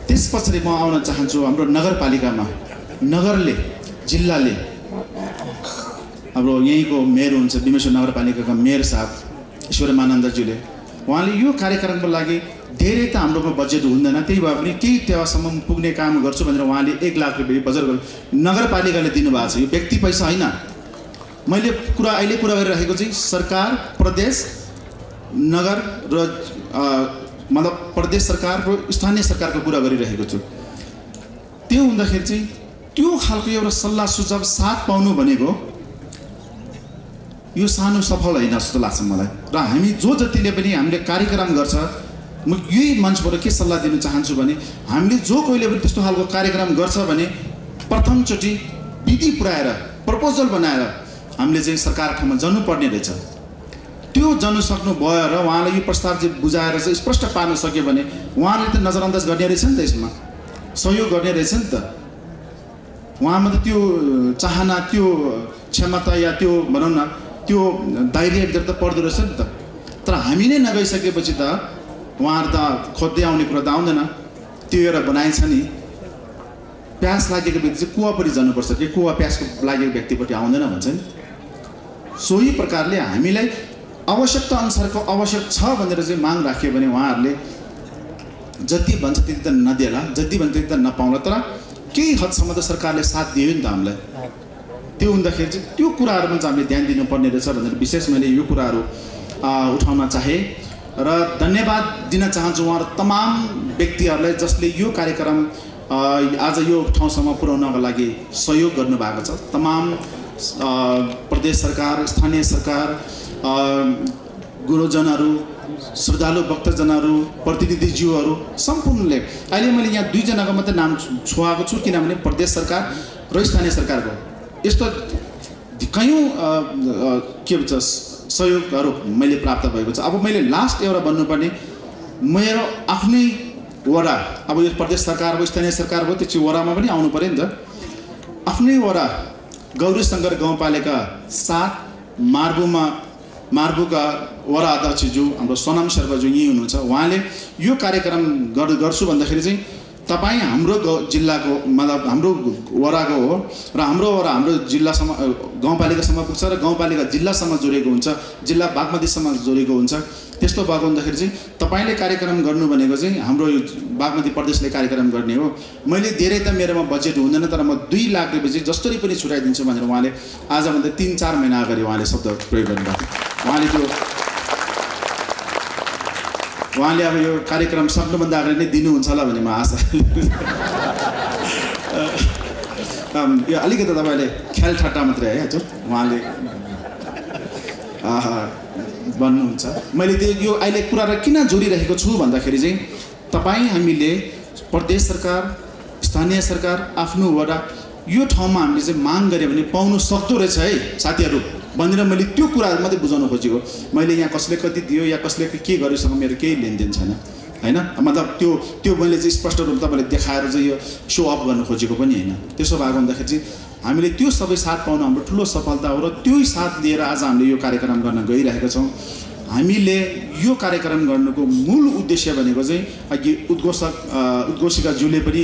त्यसपछि म आउन चाहन्छु हाम्रो नगरपालिकामा, नगरले जिल्लाले हाम्रो यहीँको मेयर हुन्छ बिमेश्वर नगरपालिकाका मेयर साहब ईश्वरमानन्दज्यूले उहाँले यो कार्यक्रमको लागि धेरै त हाम्रोमा बजेट हुँदैन, त्यही भए पनि केही टेवासम्म पुग्ने काम गर्छु भनेर उहाँले 1 लाख रुपियाँ बजेट नगरपालिकाले दिनुभएको छ। यो व्यक्ति पैसा होइन, मैले अहिले कुरा गरिरहेको चाहिँ सरकार प्रदेश नगर र मतलब प्रदेश सरकारको स्थानीय सरकारको कुरा गरिरहेको छु। त्यो हुँदाखेरि चाहिँ त्यो खालको एउटा सल्लाह सुझाव साथ पाउनु भनेको यो सानो सफल होइन जस्तो लाग्छ मलाई। र हामी जो जतिले पनि हामीले कार्यक्रम गर्छ, म यही मञ्चबाट के सल्लाह दिन चाहन्छु भने हामीले जो कोहीले पनि त्यस्तो खालको कार्यक्रम गर्छ भने प्रथमचोटि विधि पुर्याएर प्रपोजल बनाएर हामीले चाहिँ सरकार ठाउँमा जानुपर्ने रहेछ। त्यो जानु सक्नु भयो र उहाँले यो प्रस्ताव चाहिँ बुझाएर चाहिँ स्पष्ट पार्न सक्यो भने उहाँले त नजरअन्दाज गर्ने रहेछ नि त, यसमा सहयोग गर्ने रहेछ नि त। उहाँमा त त्यो चाहना, त्यो क्षमता या त्यो भनौँ न त्यो धैर्य त पर्दो रहेछ नि त। तर हामी नै नगइसकेपछि त उहाँहरू त खोज्दै आउने कुरा त आउँदैन। त्यो एउटा बनाइ छ नि, प्यास लागेको व्यक्ति चाहिँ कुवापट्टि जानुपर्छ कि कुवा प्यासको लागेको व्यक्तिपट्टि आउँदैन भन्छ नि। सोही प्रकारले हामीलाई आवश्यकता अनुसारको आवश्यक छ भनेर चाहिँ माग राख्यो भने उहाँहरूले जति भन्छ त्यति त नदिएला, जति भन्छ त्यति त नपाउला, तर केही हदसम्म त सरकारले साथ दियो नि त हामीलाई। त्यो हुँदाखेरि चाहिँ त्यो कुराहरूमा चाहिँ हामीले ध्यान दिनुपर्ने रहेछ भनेर विशेष मैले यो कुराहरू उठाउन चाहेँ र धन्यवाद दिन चाहन्छु उहाँहरू तमाम व्यक्तिहरूलाई जसले यो कार्यक्रम आज यो ठाउँसम्म पुर्याउनको लागि सहयोग गर्नुभएको छ। तमाम प्रदेश सरकार, स्थानीय सरकार, गुरुजनहरू, श्रद्धालु भक्तजनहरू, प्रतिनिधिज्यूहरू सम्पूर्णले अहिले मैले यहाँ 2 जनाको मात्रै नाम छुवाएको छु, किनभने प्रदेश सरकार र स्थानीय सरकारको यस्तो कयौँ के भन्छ सहयोगहरू मैले प्राप्त भएको छ। अब मैले लास्ट एउटा भन्नुपर्ने, मेरो आफ्नै वडा, अब यो प्रदेश सरकार हो, स्थानीय सरकार हो, त्यो वडामा पनि आउनु पऱ्यो नि त। आफ्नै वडा गौरीशङ्कर गाउँपालिका 7 मार्बुका वडा अध्यक्षज्यू हाम्रो सोनाम शेर्पाज्यू यहीँ हुनुहुन्छ। उहाँले यो कार्यक्रम गर्छु भन्दाखेरि चाहिँ तपाईँ हाम्रो जिल्लाको मतलब हाम्रो वडाको हो र हाम्रो वडा हाम्रो जिल्लासम्म गाउँपालिकासम्म पुग्छ र गाउँपालिका जिल्लासम्म जोडेको हुन्छ, जिल्ला बागमतीसम्म जोडेको हुन्छ। त्यस्तो भएको हुँदाखेरि चाहिँ तपाईँले कार्यक्रम गर्नु भनेको चाहिँ हाम्रो यो बागमती प्रदेशले कार्यक्रम गर्ने हो। मैले धेरै त मेरोमा बजेट हुँदैन, तर म 2 लाख रुपियाँ चाहिँ जसरी पनि छुटाइदिन्छु भनेर उहाँले आजभन्दा 3-4 महिना अगाडि उहाँले शब्द प्रयोग गर्नुभएको थियो। उहाँले अब यो कार्यक्रम सक्नुभन्दा अगाडि नै दिनुहुन्छ होला भन्ने म आशा। यो अलिकति तपाईँले ख्याल ठट्टा मात्रै है हजुर, उहाँले भन्नुहुन्छ। मैले त्यो यो अहिले कुरा किन जोडिरहेको छु भन्दाखेरि चाहिँ तपाईँ हामीले प्रदेश सरकार, स्थानीय सरकार, आफ्नो वडा यो ठाउँमा हामीले चाहिँ माग गऱ्यो भने पाउनु सक्दो रहेछ है साथीहरू भनेर मैले त्यो कुरा मात्रै बुझाउन खोजेको। मैले यहाँ कसले कति दियो या कसले के गरेसँग मेरो केही लेनदेन छैन हैन, मतलब त्यो मैले चाहिँ स्पष्ट रूपमा तपाईँले देखाएर चाहिँ यो सो अफ गर्न खोजेको पनि हैन। त्यसो भएको हुँदाखेरि चाहिँ हामीले त्यो सबै साथ पाउनु हाम्रो ठुलो सफलता हो र त्यही साथ लिएर आज हामीले यो कार्यक्रम गर्न गइरहेका छौँ। हामीले यो कार्यक्रम गर्नुको मूल उद्देश्य भनेको चाहिँ अघि उद्घोषिकाज्यूले पनि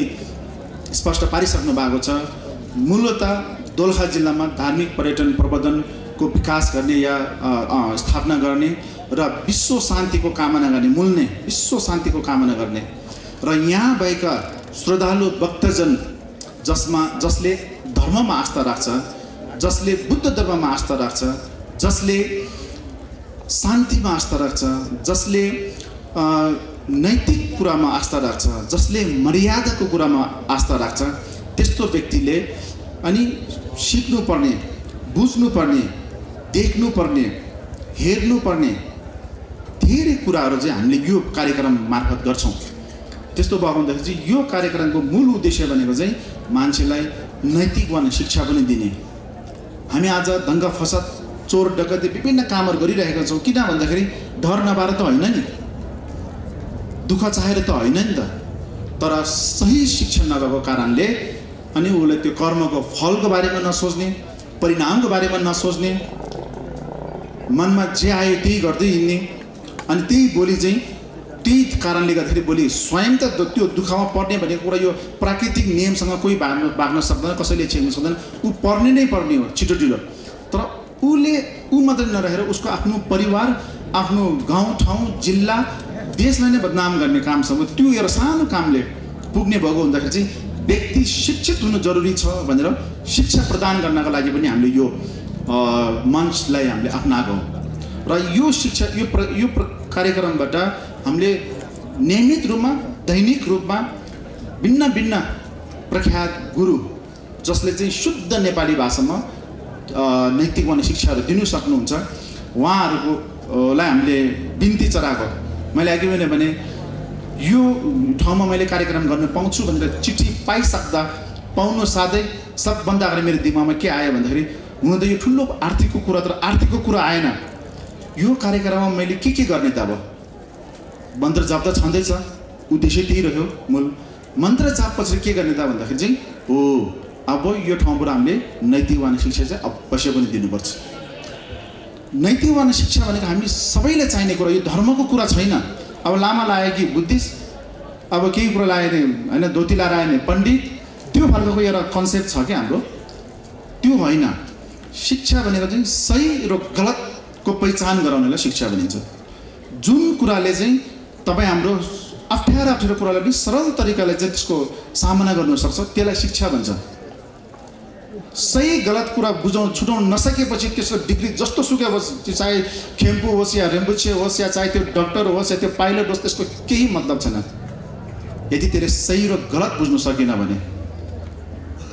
स्पष्ट पारिसक्नु भएको छ। मूलतः दोलखा जिल्लामा धार्मिक पर्यटन प्रवर्धनको विकास गर्ने या स्थापना गर्ने र विश्व शान्तिको कामना गर्ने, मूल नै विश्व शान्तिको कामना गर्ने र यहाँ भएका श्रद्धालु भक्तजन जसले धर्ममा आस्था राख्छ, जसले बुद्ध धर्ममा आस्था राख्छ, जसले शान्तिमा आस्था राख्छ, जसले नैतिक कुरामा आस्था राख्छ, जसले मर्यादाको कुरामा आस्था राख्छ, त्यस्तो व्यक्तिले अनि सिक्नुपर्ने, बुझ्नुपर्ने, देख्नुपर्ने, हेर्नुपर्ने धेरै कुराहरू चाहिँ हामीले यो कार्यक्रम मार्फत गर्छौँ। त्यस्तो भएको हुँदाखेरि चाहिँ यो कार्यक्रमको मूल उद्देश्य भनेको चाहिँ मान्छेलाई नैतिक वन शिक्षा पनि दिने। हामी आज दङ्गा फसाद, चोर डकैती विभिन्न कामहरू गरिरहेका छौँ। किन भन्दाखेरि डर नपाएर त होइन नि, दुःख चाहेर त होइन नि त, तर सही शिक्षा नभएको कारणले अनि उसले त्यो कर्मको फलको बारेमा नसोच्ने, परिणामको बारेमा नसोच्ने, मनमा जे आयो त्यही गर्दै हिँड्ने अनि त्यही बोली चाहिँ त्यही कारणले गर्दाखेरि बोली स्वयं त त्यो दुःखमा पर्ने भनेको कुरा यो प्राकृतिक नियमसँग कोही बाँच्न सक्दैन, कसैले छेक्न सक्दैन, ऊ पर्ने नै पर्ने हो छिटो ढिलो। तर ऊ मात्रै नरहेर उसको आफ्नो परिवार, आफ्नो गाउँ ठाउँ, जिल्ला, देशलाई नै बदनाम गर्ने कामसँग त्यो एउटा सानो कामले पुग्ने भएको हुँदाखेरि चाहिँ व्यक्ति शिक्षित हुनु जरुरी छ भनेर शिक्षा प्रदान गर्नका लागि पनि हामीले यो मञ्चलाई हामीले अपनाएको र यो शिक्षा यो कार्यक्रमबाट हामीले नियमित रूपमा, दैनिक रूपमा भिन्न भिन्न प्रख्यात गुरु जसले चाहिँ शुद्ध नेपाली भाषामा नैतिक वन शिक्षाहरू दिनु सक्नुहुन्छ उहाँहरूलाई हामीले बिन्ती चढाएको। मैले अघि भने यो ठाउँमा मैले कार्यक्रम गर्न पाउँछु भनेर चिठी पाइसक्दा पाउनु साथै सबभन्दा अगाडि मेरो दिमागमा के आयो भन्दाखेरि हुन त यो ठुलो आर्थिकको कुरा, तर आर्थिकको कुरा आएन। यो कार्यक्रममा मैले के गर्ने त? अब मन्त्र जाप त छँदैछ, उद्देश्य त्यही रह्यो मूल। मन्त्र जाप पछि के गर्ने त भन्दाखेरि चाहिँ हो अब यो ठाउँबाट हामीले नैतिक वन शिक्षा चाहिँ अवश्य पनि दिनुपर्छ। नैतिक वन शिक्षा भनेको हामी सबैले चाहिने कुरा, यो धर्मको कुरा छैन। अब लामा लायो कि बुद्धिस्ट, अब केही कुरा लायो भने होइन धोती लाएर आयो भने पण्डित, त्यो खालको एउटा कन्सेप्ट छ क्या हाम्रो, त्यो होइन। शिक्षा भनेको चाहिँ सही र गलतको पहिचान गराउनेलाई शिक्षा भनिन्छ। जुन कुराले चाहिँ तपाईँ हाम्रो अप्ठ्यारो कुरालाई पनि सरल तरिकाले चाहिँ त्यसको सामना गर्नु सक्छ त्यसलाई शिक्षा भन्छ। सही गलत कुरा छुटाउन नसकेपछि त्यसको डिग्री जस्तो सुकै होस्, चाहे खेम्पू होस् या रेम्बुछे होस् या चाहे त्यो डक्टर होस् या त्यो पाइलट होस्, त्यसको केही मतलब छैन यदि त्यसले सही र गलत बुझ्नु सकेन भने।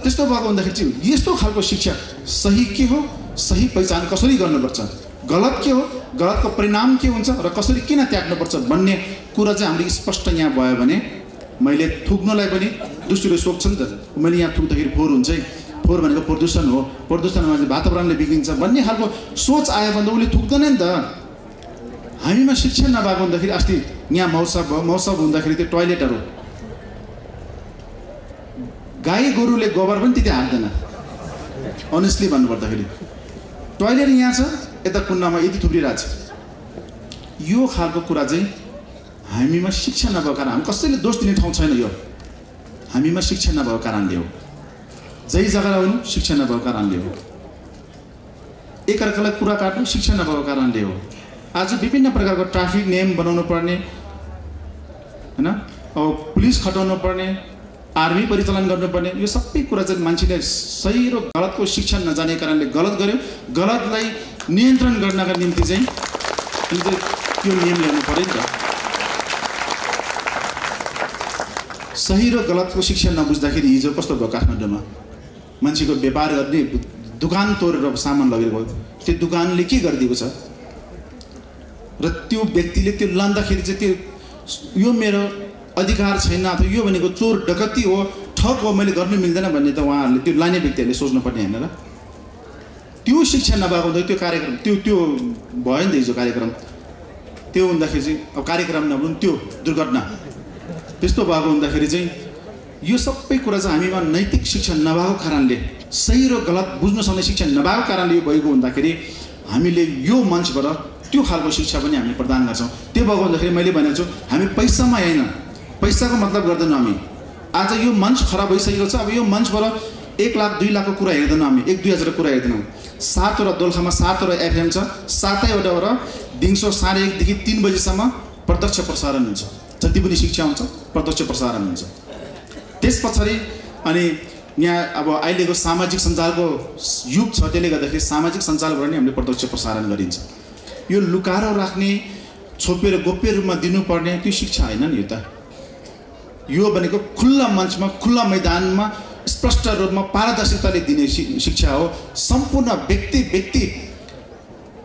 त्यस्तो भएको हुँदाखेरि चाहिँ यस्तो खालको शिक्षा सही के हो, सही पहिचान कसरी गर्नुपर्छ, गलत के हो, गलतको परिणाम के हुन्छ र कसरी किन त्याग्नुपर्छ भन्ने कुरा चाहिँ हामीले स्पष्ट यहाँ भयो भने मैले थुक्नलाई पनि दुष्टले सोच्छ नि त। मैले यहाँ थुक्दाखेरि फोहोर हुन्छ है, फोहोर भनेको प्रदूषण हो, प्रदूषणमा चाहिँ वातावरणले बिग्रिन्छ भन्ने खालको सोच आयो भने त उसले थुक्दैन नि त। हामीमा शिक्षा नभएको हुँदाखेरि अस्ति यहाँ मौसम हुँदाखेरि त्यो टोयलेटहरू गाई गोरुले गोबर पनि त्यति हाल्दैन। अनेस्टली भन्नुपर्दाखेरि टोयलेट यहाँ छ, यता कुन्नामा यति थुप्रिरहेको छ। यो खालको कुरा चाहिँ हामीमा शिक्षा नभएको कारण, हामी कसैले दोष दिने ठाउँ छैन, यो हामीमा शिक्षा नभएको कारणले हो। जै जग्गा हुनु शिक्षा नभएको कारणले हो। एकअर्कालाई कुरा काट्नु शिक्षा नभएको कारणले हो। आज विभिन्न प्रकारको ट्राफिक नियम बनाउनु पर्ने हैन, अब पुलिस खटाउनु पर्ने, आर्मी परिचालन गर्नुपर्ने, यो सबै कुरा चाहिँ मान्छेले सही र गलतको शिक्षा नजाने कारणले गलत गर्यो। गलतलाई नियन्त्रण गर्नका निम्ति चाहिँ त्यो नियम ल्याउनु पर्यो नि त। सही र गलतको शिक्षा नबुझ्दाखेरि हिजो कस्तो भयो काठमाडौँमा, मान्छेको व्यापार गर्ने दुकान तोडेर सामान लगेर गयो। त्यो दुकानले के गरिदिएको छ र त्यो व्यक्तिले त्यो लाँदाखेरि चाहिँ त्यो यो मेरो अधिकार छैन अथवा यो भनेको चोर डकैती हो, ठग हो, मैले गर्नु मिल्दैन भन्ने त उहाँहरूले, त्यो लाने व्यक्तिहरूले सोच्नुपर्ने होइन र। त्यो शिक्षा नभएको हुँदा त्यो कार्यक्रम त्यो भयो नि त हिजो कार्यक्रम। त्यो हुँदाखेरि चाहिँ अब कार्यक्रम नभनु त्यो दुर्घटना त्यस्तो भएको हुँदाखेरि चाहिँ यो सबै कुरा चाहिँ हामीमा नैतिक शिक्षा नभएको कारणले, सही र गलत बुझ्न सक्ने शिक्षा नभएको कारणले यो भएको हुँदाखेरि हामीले यो मञ्चबाट त्यो खालको शिक्षा पनि हामी प्रदान गर्छौँ। त्यो भएको हुँदाखेरि मैले भनेको छु हामी पैसामा होइन, पैसाको मतलब गर्दैनौँ हामी। आज यो मञ्च खराब भइसकेको छ, अब यो मञ्चबाट 1 लाख 2 लाखको कुरा हेर्दैनौँ हामी, 1-2 हजार कुरा हेर्दैनौँ। 7वटा दोलखामा 7वटा FM छ, 7वटाबाट दिउँसो 1:30 देखि 3 बजीसम्म प्रत्यक्ष प्रसारण हुन्छ। जति पनि शिक्षा हुन्छ प्रत्यक्ष प्रसारण हुन्छ। त्यस पछाडि अनि यहाँ अब अहिलेको सामाजिक सञ्जालको युग छ, त्यसले गर्दाखेरि सामाजिक सञ्जालबाट नै हामीले प्रत्यक्ष प्रसारण गरिन्छ। यो लुकाएर राख्ने, छोपेर गोप्य रूपमा दिनुपर्ने त्यो शिक्षा होइन नि। यो त यो भनेको खुल्ला मञ्चमा, खुल्ला मैदानमा स्पष्ट रूपमा पारदर्शिताले दिने शिक्षा हो। सम्पूर्ण व्यक्ति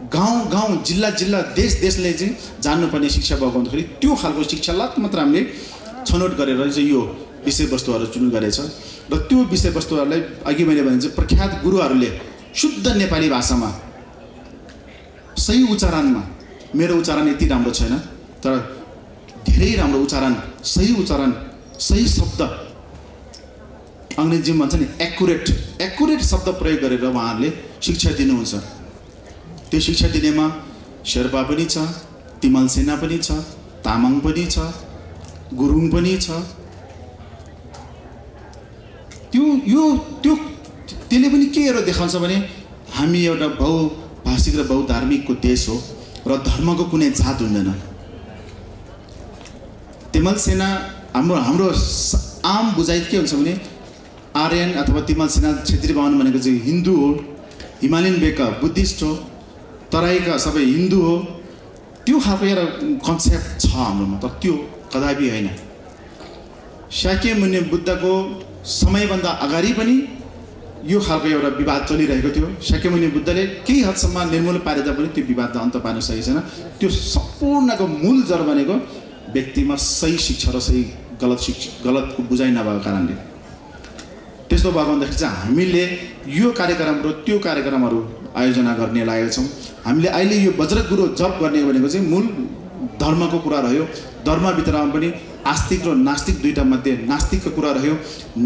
गाउँ जिल्ला देशले चाहिँ जान्नुपर्ने शिक्षा भएको हुँदाखेरि त्यो खालको शिक्षालाई मात्र हामीले छनौट गरेर चाहिँ यो विषयवस्तुहरू चुन गरेछ। र त्यो विषयवस्तुहरूलाई अघि मैले भने चाहिँ प्रख्यात गुरुहरूले शुद्ध नेपाली भाषामा सही उच्चारणमा, मेरो उच्चारण यति राम्रो छैन तर धेरै राम्रो उच्चारण, सही शब्द, अङ्ग्रेजीमा भन्छ नि एक्युरेट शब्द प्रयोग गरेर उहाँहरूले शिक्षा दिनुहुन्छ। त्यो शिक्षा दिनेमा शेर्पा पनि छ, तिमल सेना पनि छ, तामाङ पनि छ, गुरुङ पनि छ। त्यसले पनि के हेरेर देखाउँछ भने हामी एउटा बहुभाषिक र बहुधार्मिकको देश हो र धर्मको कुनै जात हुँदैन। तिमल सेना हाम्रो आम बुझाइ के हुन्छ भने आर्यन अथवा तिमल सेना क्षेत्री बाहुन भनेको चाहिँ हिन्दू हो, हिमालयन बेका बुद्धिस्ट हो, तराईका सबै हिन्दू हो। त्यो खालको एउटा कन्सेप्ट छ हाम्रोमा, तर त्यो कदापि होइन। शाक्यमुनि बुद्धको समयभन्दा अगाडि पनि यो खालको एउटा विवाद चलिरहेको थियो। शाक्यमुनि बुद्धले केही हदसम्म निर्मूल पारे तापनि त्यो विवादलाई अन्त पार्न सकेको छैन। त्यो सम्पूर्णको मूल जड भनेको व्यक्तिमा सही शिक्षा र सही गलतको बुझाइ नभएको कारणले। त्यस्तो भएको भन्दाखेरि चाहिँ हामीले यो कार्यक्रम र त्यो कार्यक्रमहरू आयोजना गर्ने लागेका छौँ। हामीले अहिले यो वज्र गुरु जप गर्ने भनेको चाहिँ मूल धर्मको कुरा रह्यो। धर्मभित्रमा पनि आस्तिक र नास्तिक दुईटा मध्ये नास्तिकको कुरा रह्यो।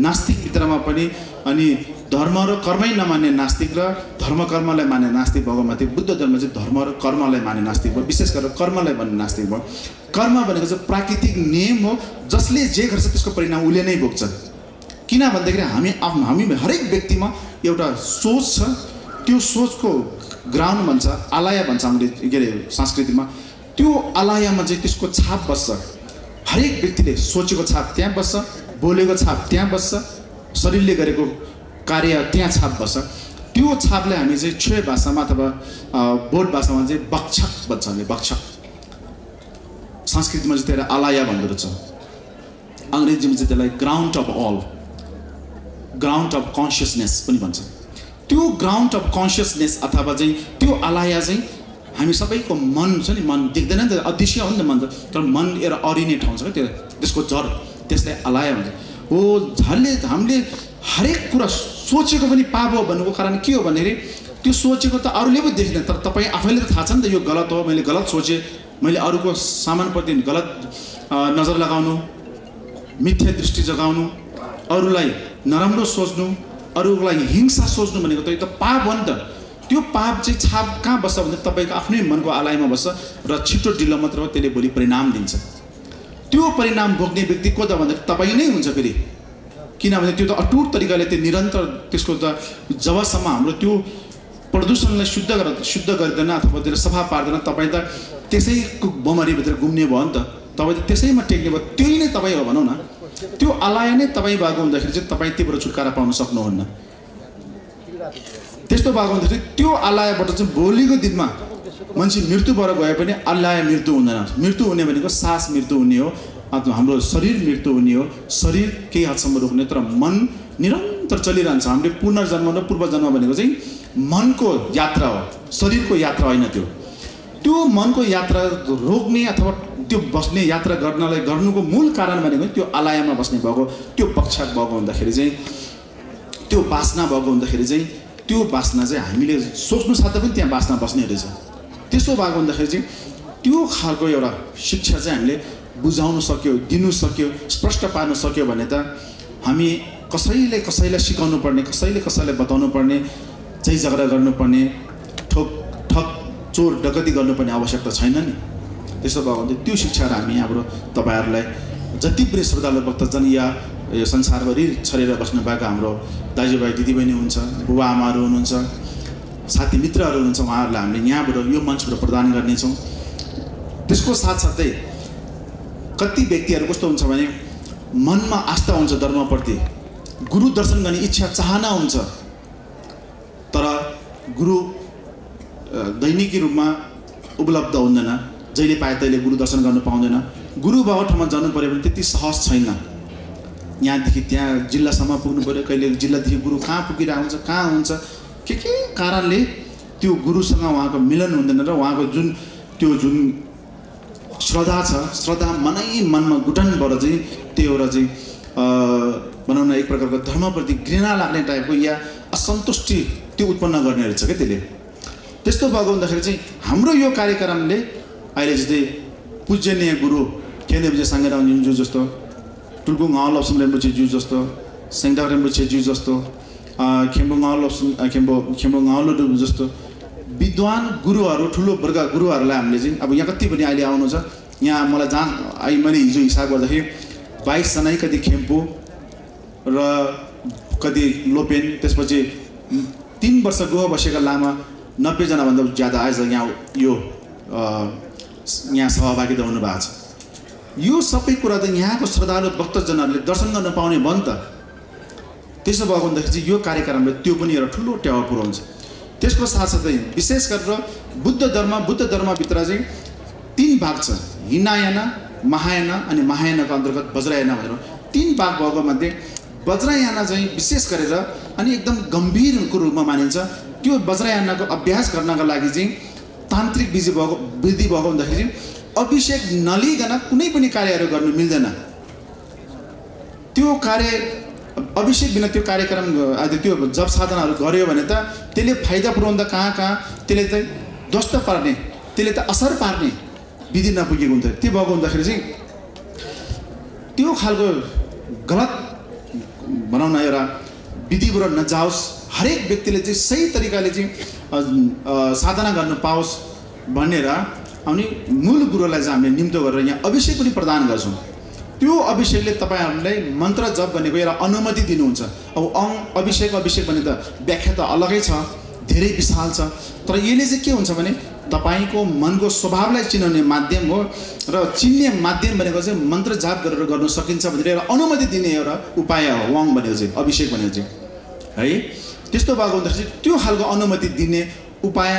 नास्तिक भित्रमा पनि अनि धर्म र कर्मै नमान्ने नास्तिक र धर्म कर्मलाई मान्ने नास्तिक भएको मध्ये बुद्ध धर्म चाहिँ धर्म र कर्मलाई मान्ने नास्तिक भयो। विशेष गरेर कर्मलाई मान्ने नास्तिक भयो। कर्म भनेको चाहिँ प्राकृतिक नियम हो, जसले जे गर्छ त्यसको परिणाम उसले नै भोग्छ। किन भन्दाखेरि हामी हरेक व्यक्तिमा एउटा सोच छ, त्यो सोचको ग्राउन्ड भन्छ, आलय भन्छ अङ्ग्रेजी के अरे संस्कृतिमा। त्यो आलयमा चाहिँ त्यसको छाप बस्छ। हरेक व्यक्तिले सोचेको छाप त्यहाँ बस्छ, बोलेको छाप त्यहाँ बस्छ, शरीरले गरेको कार्य त्यहाँ छाप बस्छ। त्यो छापलाई हामी चाहिँ छुए भाषामा अथवा बोध भाषामा चाहिँ बक्षक भन्छ। हामीले बक्षक, संस्कृतमा चाहिँ त्यसलाई आलय भन्दो रहेछ, अङ्ग्रेजीमा चाहिँ त्यसलाई ground of all. Ground of consciousness पनि भन्छ। त्यो ग्राउन्ड अफ कन्सियसनेस अथवा चाहिँ त्यो आलाया चाहिँ हामी सबैको मन छ नि, मन देख्दैन नि त, अदृश्य हो नि त मन त, तर मन एउटा अरिने ठाउँ छ क्या, त्यसको जड, त्यसलाई आलाया भन्छ। हो हामीले हरेक कुरा सोचेको पनि पाप हो भन्नुको कारण के हो भन्दाखेरि त्यो सोचेको त अरूले पनि देख्दैन, तर तपाईँ आफैले त थाहा छ नि त यो गलत हो, मैले गलत सोचेँ, मैले अरूको सामानप्रति गलत नजर लगाउनु, मिथ्या दृष्टि जगाउनु, अरूलाई नराम्रो सोच्नु, अरूको लागि हिंसा सोच्नु भनेको त यो त पाप हो नि त। त्यो पाप चाहिँ छाप कहाँ बस्छ भने तपाईँको आफ्नै मनको आलायमा बस्छ र छिटो ढिलो मात्र हो, त्यसले भोलि परिणाम दिन्छ। त्यो परिणाम भोग्ने व्यक्ति को त भन्दा तपाईँ नै हुन्छ फेरि, किनभने त्यो त अटुट तरिकाले त्यो निरन्तर त्यसको त जबसम्म हाम्रो त्यो प्रदूषणलाई शुद्ध गर्दैन अथवा त्यसले सफा पार्दैन, तपाईँ त त्यसैको बमरीभित्र घुम्ने भयो नि त, तपाईँ त त्यसैमा टेक्ने भयो, त्यही नै तपाईँ हो भनौँ न। त्यो आलाय नै तपाईँ भएको हुँदाखेरि चाहिँ तपाईँ त्योबाट छुटकारा पाउन सक्नुहुन्न। त्यस्तो भएको हुँदाखेरि त्यो आलायबाट चाहिँ भोलिको दिनमा मान्छे मृत्यु भएर गए पनि आलाय मृत्यु हुँदैन। मृत्यु हुने भनेको सास मृत्यु हुने हो, हाम्रो शरीर मृत्यु हुने हो, शरीर केही हदसम्म रोक्ने, तर मन निरन्तर चलिरहन्छ। हामीले पुनर्जन्म र पूर्वजन्म भनेको चाहिँ मनको यात्रा हो, शरीरको यात्रा होइन। त्यो मनको यात्रा रोक्ने अथवा त्यो बस्ने यात्रा गर्नुको मूल कारण भनेको त्यो आलायमा बस्ने भएको, त्यो पक्षात भएको हुँदाखेरि चाहिँ, त्यो बासना भएको हुँदाखेरि चाहिँ, त्यो बासना चाहिँ हामीले सोच्नु साथै पनि त्यहाँ बासना बस्ने रहेछ। त्यसो भएको हुँदाखेरि चाहिँ त्यो खालको एउटा शिक्षा चाहिँ हामीले बुझाउन सक्यो, दिनु सक्यो, स्पष्ट पार्न सक्यो भने त हामी कसैलाई सिकाउनु पर्ने, कसैलाई बताउनु पर्ने, चाहिँ झगडा गर्नुपर्ने, ठक चोर डकैती गर्नुपर्ने आवश्यकता छैन नि। त्यसो भएको हुँदा त्यो शिक्षाहरू हामी हाम्रो तपाईँहरूलाई जति पनि श्रद्धालु भक्तजन या यो संसारभरि छरेर बस्नु भएको हाम्रो दाजुभाइ दिदीबहिनी हुन्छ, बुबा आमाहरू हुनुहुन्छ, साथी मित्रहरू हुनुहुन्छ, उहाँहरूलाई हामीले यहाँबाट यो मञ्चबाट प्रदान गर्नेछौँ। त्यसको साथसाथै कति व्यक्तिहरू कस्तो हुन्छ भने मनमा आस्था हुन्छ धर्मप्रति, गुरु दर्शन गर्ने इच्छा चाहना हुन्छ, तर गुरु दैनिकी रूपमा उपलब्ध हुँदैन, जहिले पाए तैले गुरु दर्शन गर्न पाउँदैन। गुरु भएको ठाउँमा जानु पऱ्यो भने त्यति सहज छैन। यहाँदेखि त्यहाँ जिल्लासम्म पुग्नु पऱ्यो, कहिले जिल्लादेखि गुरु कहाँ पुगिरहेको हुन्छ, कहाँ हुन्छ, के कारणले त्यो गुरुसँग उहाँको मिलन हुँदैन र उहाँको जुन श्रद्धा छ, श्रद्धा मनमा गुटनबाट चाहिँ त्यो एउटा चाहिँ भनौँ न एक प्रकारको धर्मप्रति घृणा लाग्ने टाइपको या असन्तुष्टि त्यो उत्पन्न गर्ने रहेछ क्या त्यसले। त्यस्तो भएको हुँदाखेरि चाहिँ हाम्रो यो कार्यक्रमले अहिले जस्तै पूजनीय गुरु केन्द्रविजय साङ्गेरामज्यू जस्तो, टुल्कुङ लप्सुम रेम्बुछेज्यू जस्तो, सेङ्टाङ रेम्बुछेज्यू जस्तो, खेम्बो गाउलो जस्तो विद्वान गुरुहरू, ठुलो वर्ग गुरुहरूलाई हामीले चाहिँ अब यहाँ कति पनि अहिले आउनु छ। यहाँ मलाई जहाँ मैले हिजो हिसाब गर्दाखेरि 22 जना कति खेम्पू र कति लोपेन, त्यसपछि 3 वर्ष गोवा बसेका लामा 90 जनाभन्दा ज्यादा आएछ यहाँ यहाँ सहभागिता हुनुभएको छ। यो सबै कुरा त यहाँको श्रद्धालु भक्तजनहरूले दर्शन गर्न पाउने भयो नि त। त्यसो भएको हुँदाखेरि चाहिँ यो कार्यक्रमले त्यो पनि एउटा ठुलो टेवा पुर्याउँछ। त्यसको साथसाथै विशेष गरेर बुद्ध धर्मभित्र चाहिँ 3 भाग छ, हिनायाना, महायाना अनि महायानाको अन्तर्गत वज्रयाना भनेर 3 भाग भएको मध्ये वज्रयाना चाहिँ विशेष गरेर अनि एकदम गम्भीरको रूपमा मानिन्छ। त्यो वज्रयानाको अभ्यास गर्नका लागि चाहिँ तान्त्रिक विधि भएको हुँदाखेरि अभिषेक नलिकन कुनै पनि कार्यहरू गर्नु मिल्दैन। त्यो कार्य अभिषेक बिना त्यो कार्यक्रम त्यो जप साधनाहरू गर्यो भने त त्यसले फाइदा पुर्याउँदा कहाँ त्यसले चाहिँ ध्वस्त पार्ने, त्यसले त असर पार्ने विधि नपुगेको हुन्छ। त्यो भएको हुँदाखेरि चाहिँ त्यो खालको गलत भनौँ न एउटा विधिबाट नजाओस्, हरेक व्यक्तिले चाहिँ सही तरिकाले चाहिँ साधना गर्न पाओस् भनेर अनि मूल गुरुलाई चाहिँ हामीले निम्तो गरेर यहाँ अभिषेक पनि प्रदान गर्छौँ। त्यो अभिषेकले तपाईँहरूलाई मन्त्र जप गर्नेको एउटा अनुमति दिनुहुन्छ। अब अभिषेक भने त व्याख्या त अलगै छ, धेरै विशाल छ, तर यसले चाहिँ के हुन्छ भने तपाईँको मनको स्वभावलाई चिनाउने माध्यम हो र चिन्ने माध्यम भनेको चाहिँ मन्त्र जाप गरेर गर्न सकिन्छ भनेर एउटा अनुमति दिने एउटा उपाय हो वाङ भनेको चाहिँ, अभिषेक भनेको चाहिँ है। त्यस्तो भएको हुँदाखेरि त्यो खालको अनुमति दिने उपाय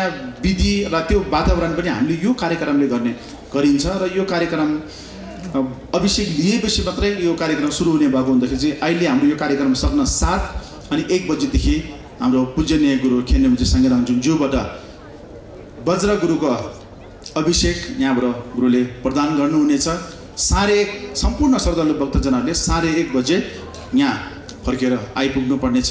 विधि र त्यो वातावरण पनि हामीले यो कार्यक्रमले गरिन्छ र यो कार्यक्रम अभिषेक लिएपछि मात्रै यो कार्यक्रम सुरु हुने भएको हुँदाखेरि चाहिँ अहिले हाम्रो यो कार्यक्रम सक्न साथ अनि 1 बजेदेखि हाम्रो पूजनीय गुरु खेन्यमजी सङ्गीरामजी ज्यूबाट वज्र गुरुको अभिषेक यहाँबाट गुरुले प्रदान गर्नुहुनेछ। 1:30 सम्पूर्ण श्रद्धालु भक्तजनहरूले 1:30 बजे यहाँ फर्केर आइपुग्नु पर्नेछ।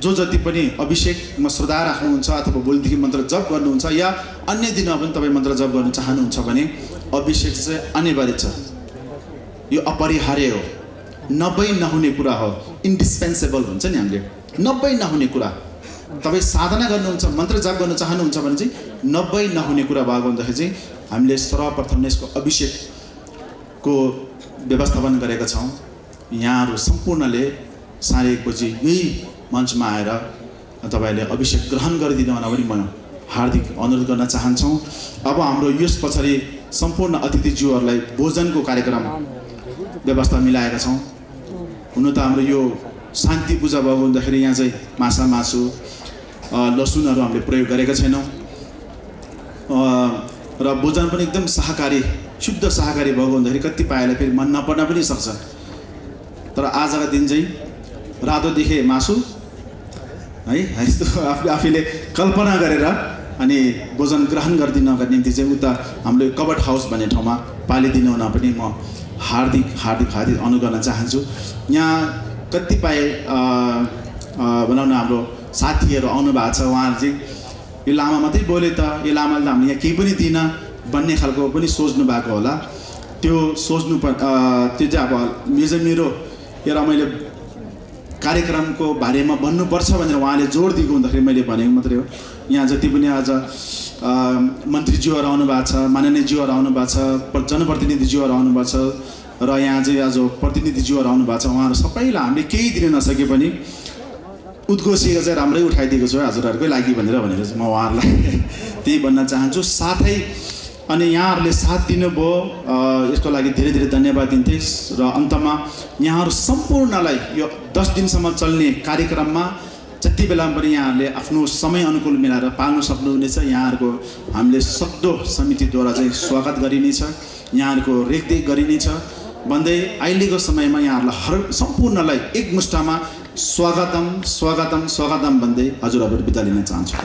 जो जति पनि अभिषेकमा श्रद्धा राख्नुहुन्छ अथवा भोलिदेखि मन्त्र जप गर्नुहुन्छ या अन्य दिनमा पनि तपाईँ मन्त्र जप गर्न चाहनुहुन्छ भने अभिषेक चाहिँ अनिवार्य छ, यो अपरिहार्य हो, नभई नहुने कुरा हो, इन्डिस्पेन्सेबल भन्छ नि हामीले, नभई नहुने कुरा। तपाईँ साधना गर्नुहुन्छ मन्त्र जप गर्न चाहनुहुन्छ भने चाहिँ नभई नहुने कुरा भएको भन्दाखेरि चाहिँ हामीले सर्वप्रथम नै यसको अभिषेकको व्यवस्थापन गरेका छौँ। यहाँहरू सम्पूर्णले 1:30 बजी यही मञ्चमा आएर तपाईँले अभिषेक ग्रहण गरिदिनु भने पनि म हार्दिक अनुरोध गर्न चाहन्छौँ। अब हाम्रो यस पछाडि सम्पूर्ण अतिथिज्यूहरूलाई भोजनको कार्यक्रम व्यवस्था मिलाएका छौँ। हुन त हाम्रो यो शान्ति पूजा भएको हुँदाखेरि यहाँ चाहिँ माछा मासु लसुनहरू हामीले प्रयोग गरेका छैनौँ र भोजन पनि एकदम शाकाहारी शुद्ध शाकाहारी भएको हुँदाखेरि कति पाएला फेरि मन नपर्न पनि सक्छ। तर आजका दिन चाहिँ रातो देखे मासु है यस्तो आफूले कल्पना गरेर अनि भोजन ग्रहण गरिदिनका निम्ति चाहिँ उता हाम्रो कबट हाउस भन्ने ठाउँमा पालिदिनु हुन पनि म हार्दिक अनुरोध गर्न चाहन्छु। यहाँ कतिपय भनौँ न हाम्रो साथीहरू आउनु भएको छ, उहाँहरू चाहिँ यो लामा मात्रै बोले त, यो लामाले त हामीले यहाँ केही पनि दिएन भन्ने खालको पनि सोच्नु भएको होला। त्यो सोच्नु त्यो चाहिँ अब मेरो एउटा मैले कार्यक्रमको बारेमा भन्नुपर्छ भनेर उहाँले जोड दिएको हुँदाखेरि मैले भनेको मात्रै हो। यहाँ जति पनि आज मन्त्रीज्यूहरू आउनु भएको छ, माननीयज्यूहरू आउनु भएको छ, जनप्रतिनिधिज्यूहरू आउनु भएको छ र यहाँ चाहिँ आज प्रतिनिधिज्यूहरू आउनु भएको छ, उहाँहरू सबैलाई हामीले केही दिन नसके पनि उद्घोषिएको चाहिँ राम्रै उठाइदिएको छु हजुरहरूकै लागि भनेर चाहिँ म उहाँहरूलाई त्यही भन्न चाहन्छु। साथै अनि यहाँहरूले साथ दिनुभयो, यसको लागि धेरै धेरै धन्यवाद दिन्थे र अन्तमा यहाँहरू सम्पूर्णलाई यो 10 दिनसम्म चल्ने कार्यक्रममा जति बेला पनि यहाँहरूले आफ्नो समय अनुकूल मिलाएर पाल्नु सक्नुहुनेछ। यहाँहरूको हामीले सक्दो समितिद्वारा चाहिँ स्वागत गरिनेछ, यहाँहरूको रेखदेख गरिनेछ भन्दै अहिलेको समयमा यहाँहरूलाई सम्पूर्णलाई एकमुष्टमा स्वागतम स्वागतम स्वागतम भन्दै हजुरहरू बिदा लिन चाहन्छु।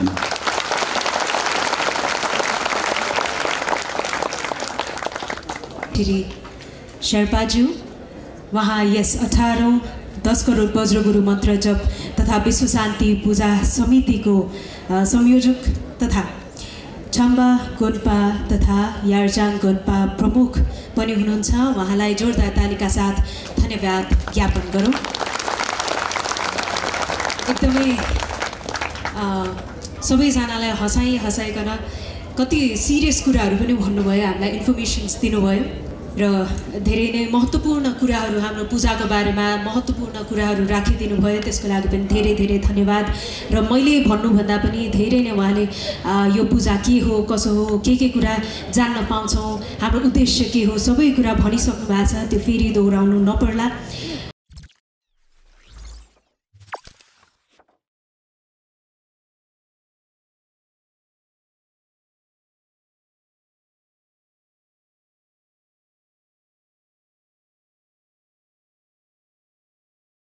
शेर्पाज्यू वहाँ यस 18औं 10 करोड वज्रगुरु मन्त्र जप तथा विश्व शान्ति पूजा समितिको संयोजक तथा छम्बा गोन्पा तथा यार्जाङ गोन्पा प्रमुख पनि हुनुहुन्छ। उहाँलाई जोरदार तालीका साथ धन्यवाद ज्ञापन गरौँ। एकदमै सबैजनालाई हँसाइकन कति सिरियस कुराहरू पनि भन्नुभयो, हामीलाई इन्फर्मेसन्स दिनुभयो र धेरै नै महत्त्वपूर्ण कुराहरू हाम्रो पूजाको बारेमा महत्त्वपूर्ण कुराहरू राखिदिनु भयो, त्यसको लागि पनि धेरै धेरै धन्यवाद। र मैले भन्नुभन्दा पनि धेरै नै उहाँले यो पूजा के हो कसो हो के कुरा जान्न पाउँछौँ, हाम्रो उद्देश्य के हो सबै कुरा भनिसक्नु भएको छ, त्यो फेरि दोहोऱ्याउनु नपर्ला।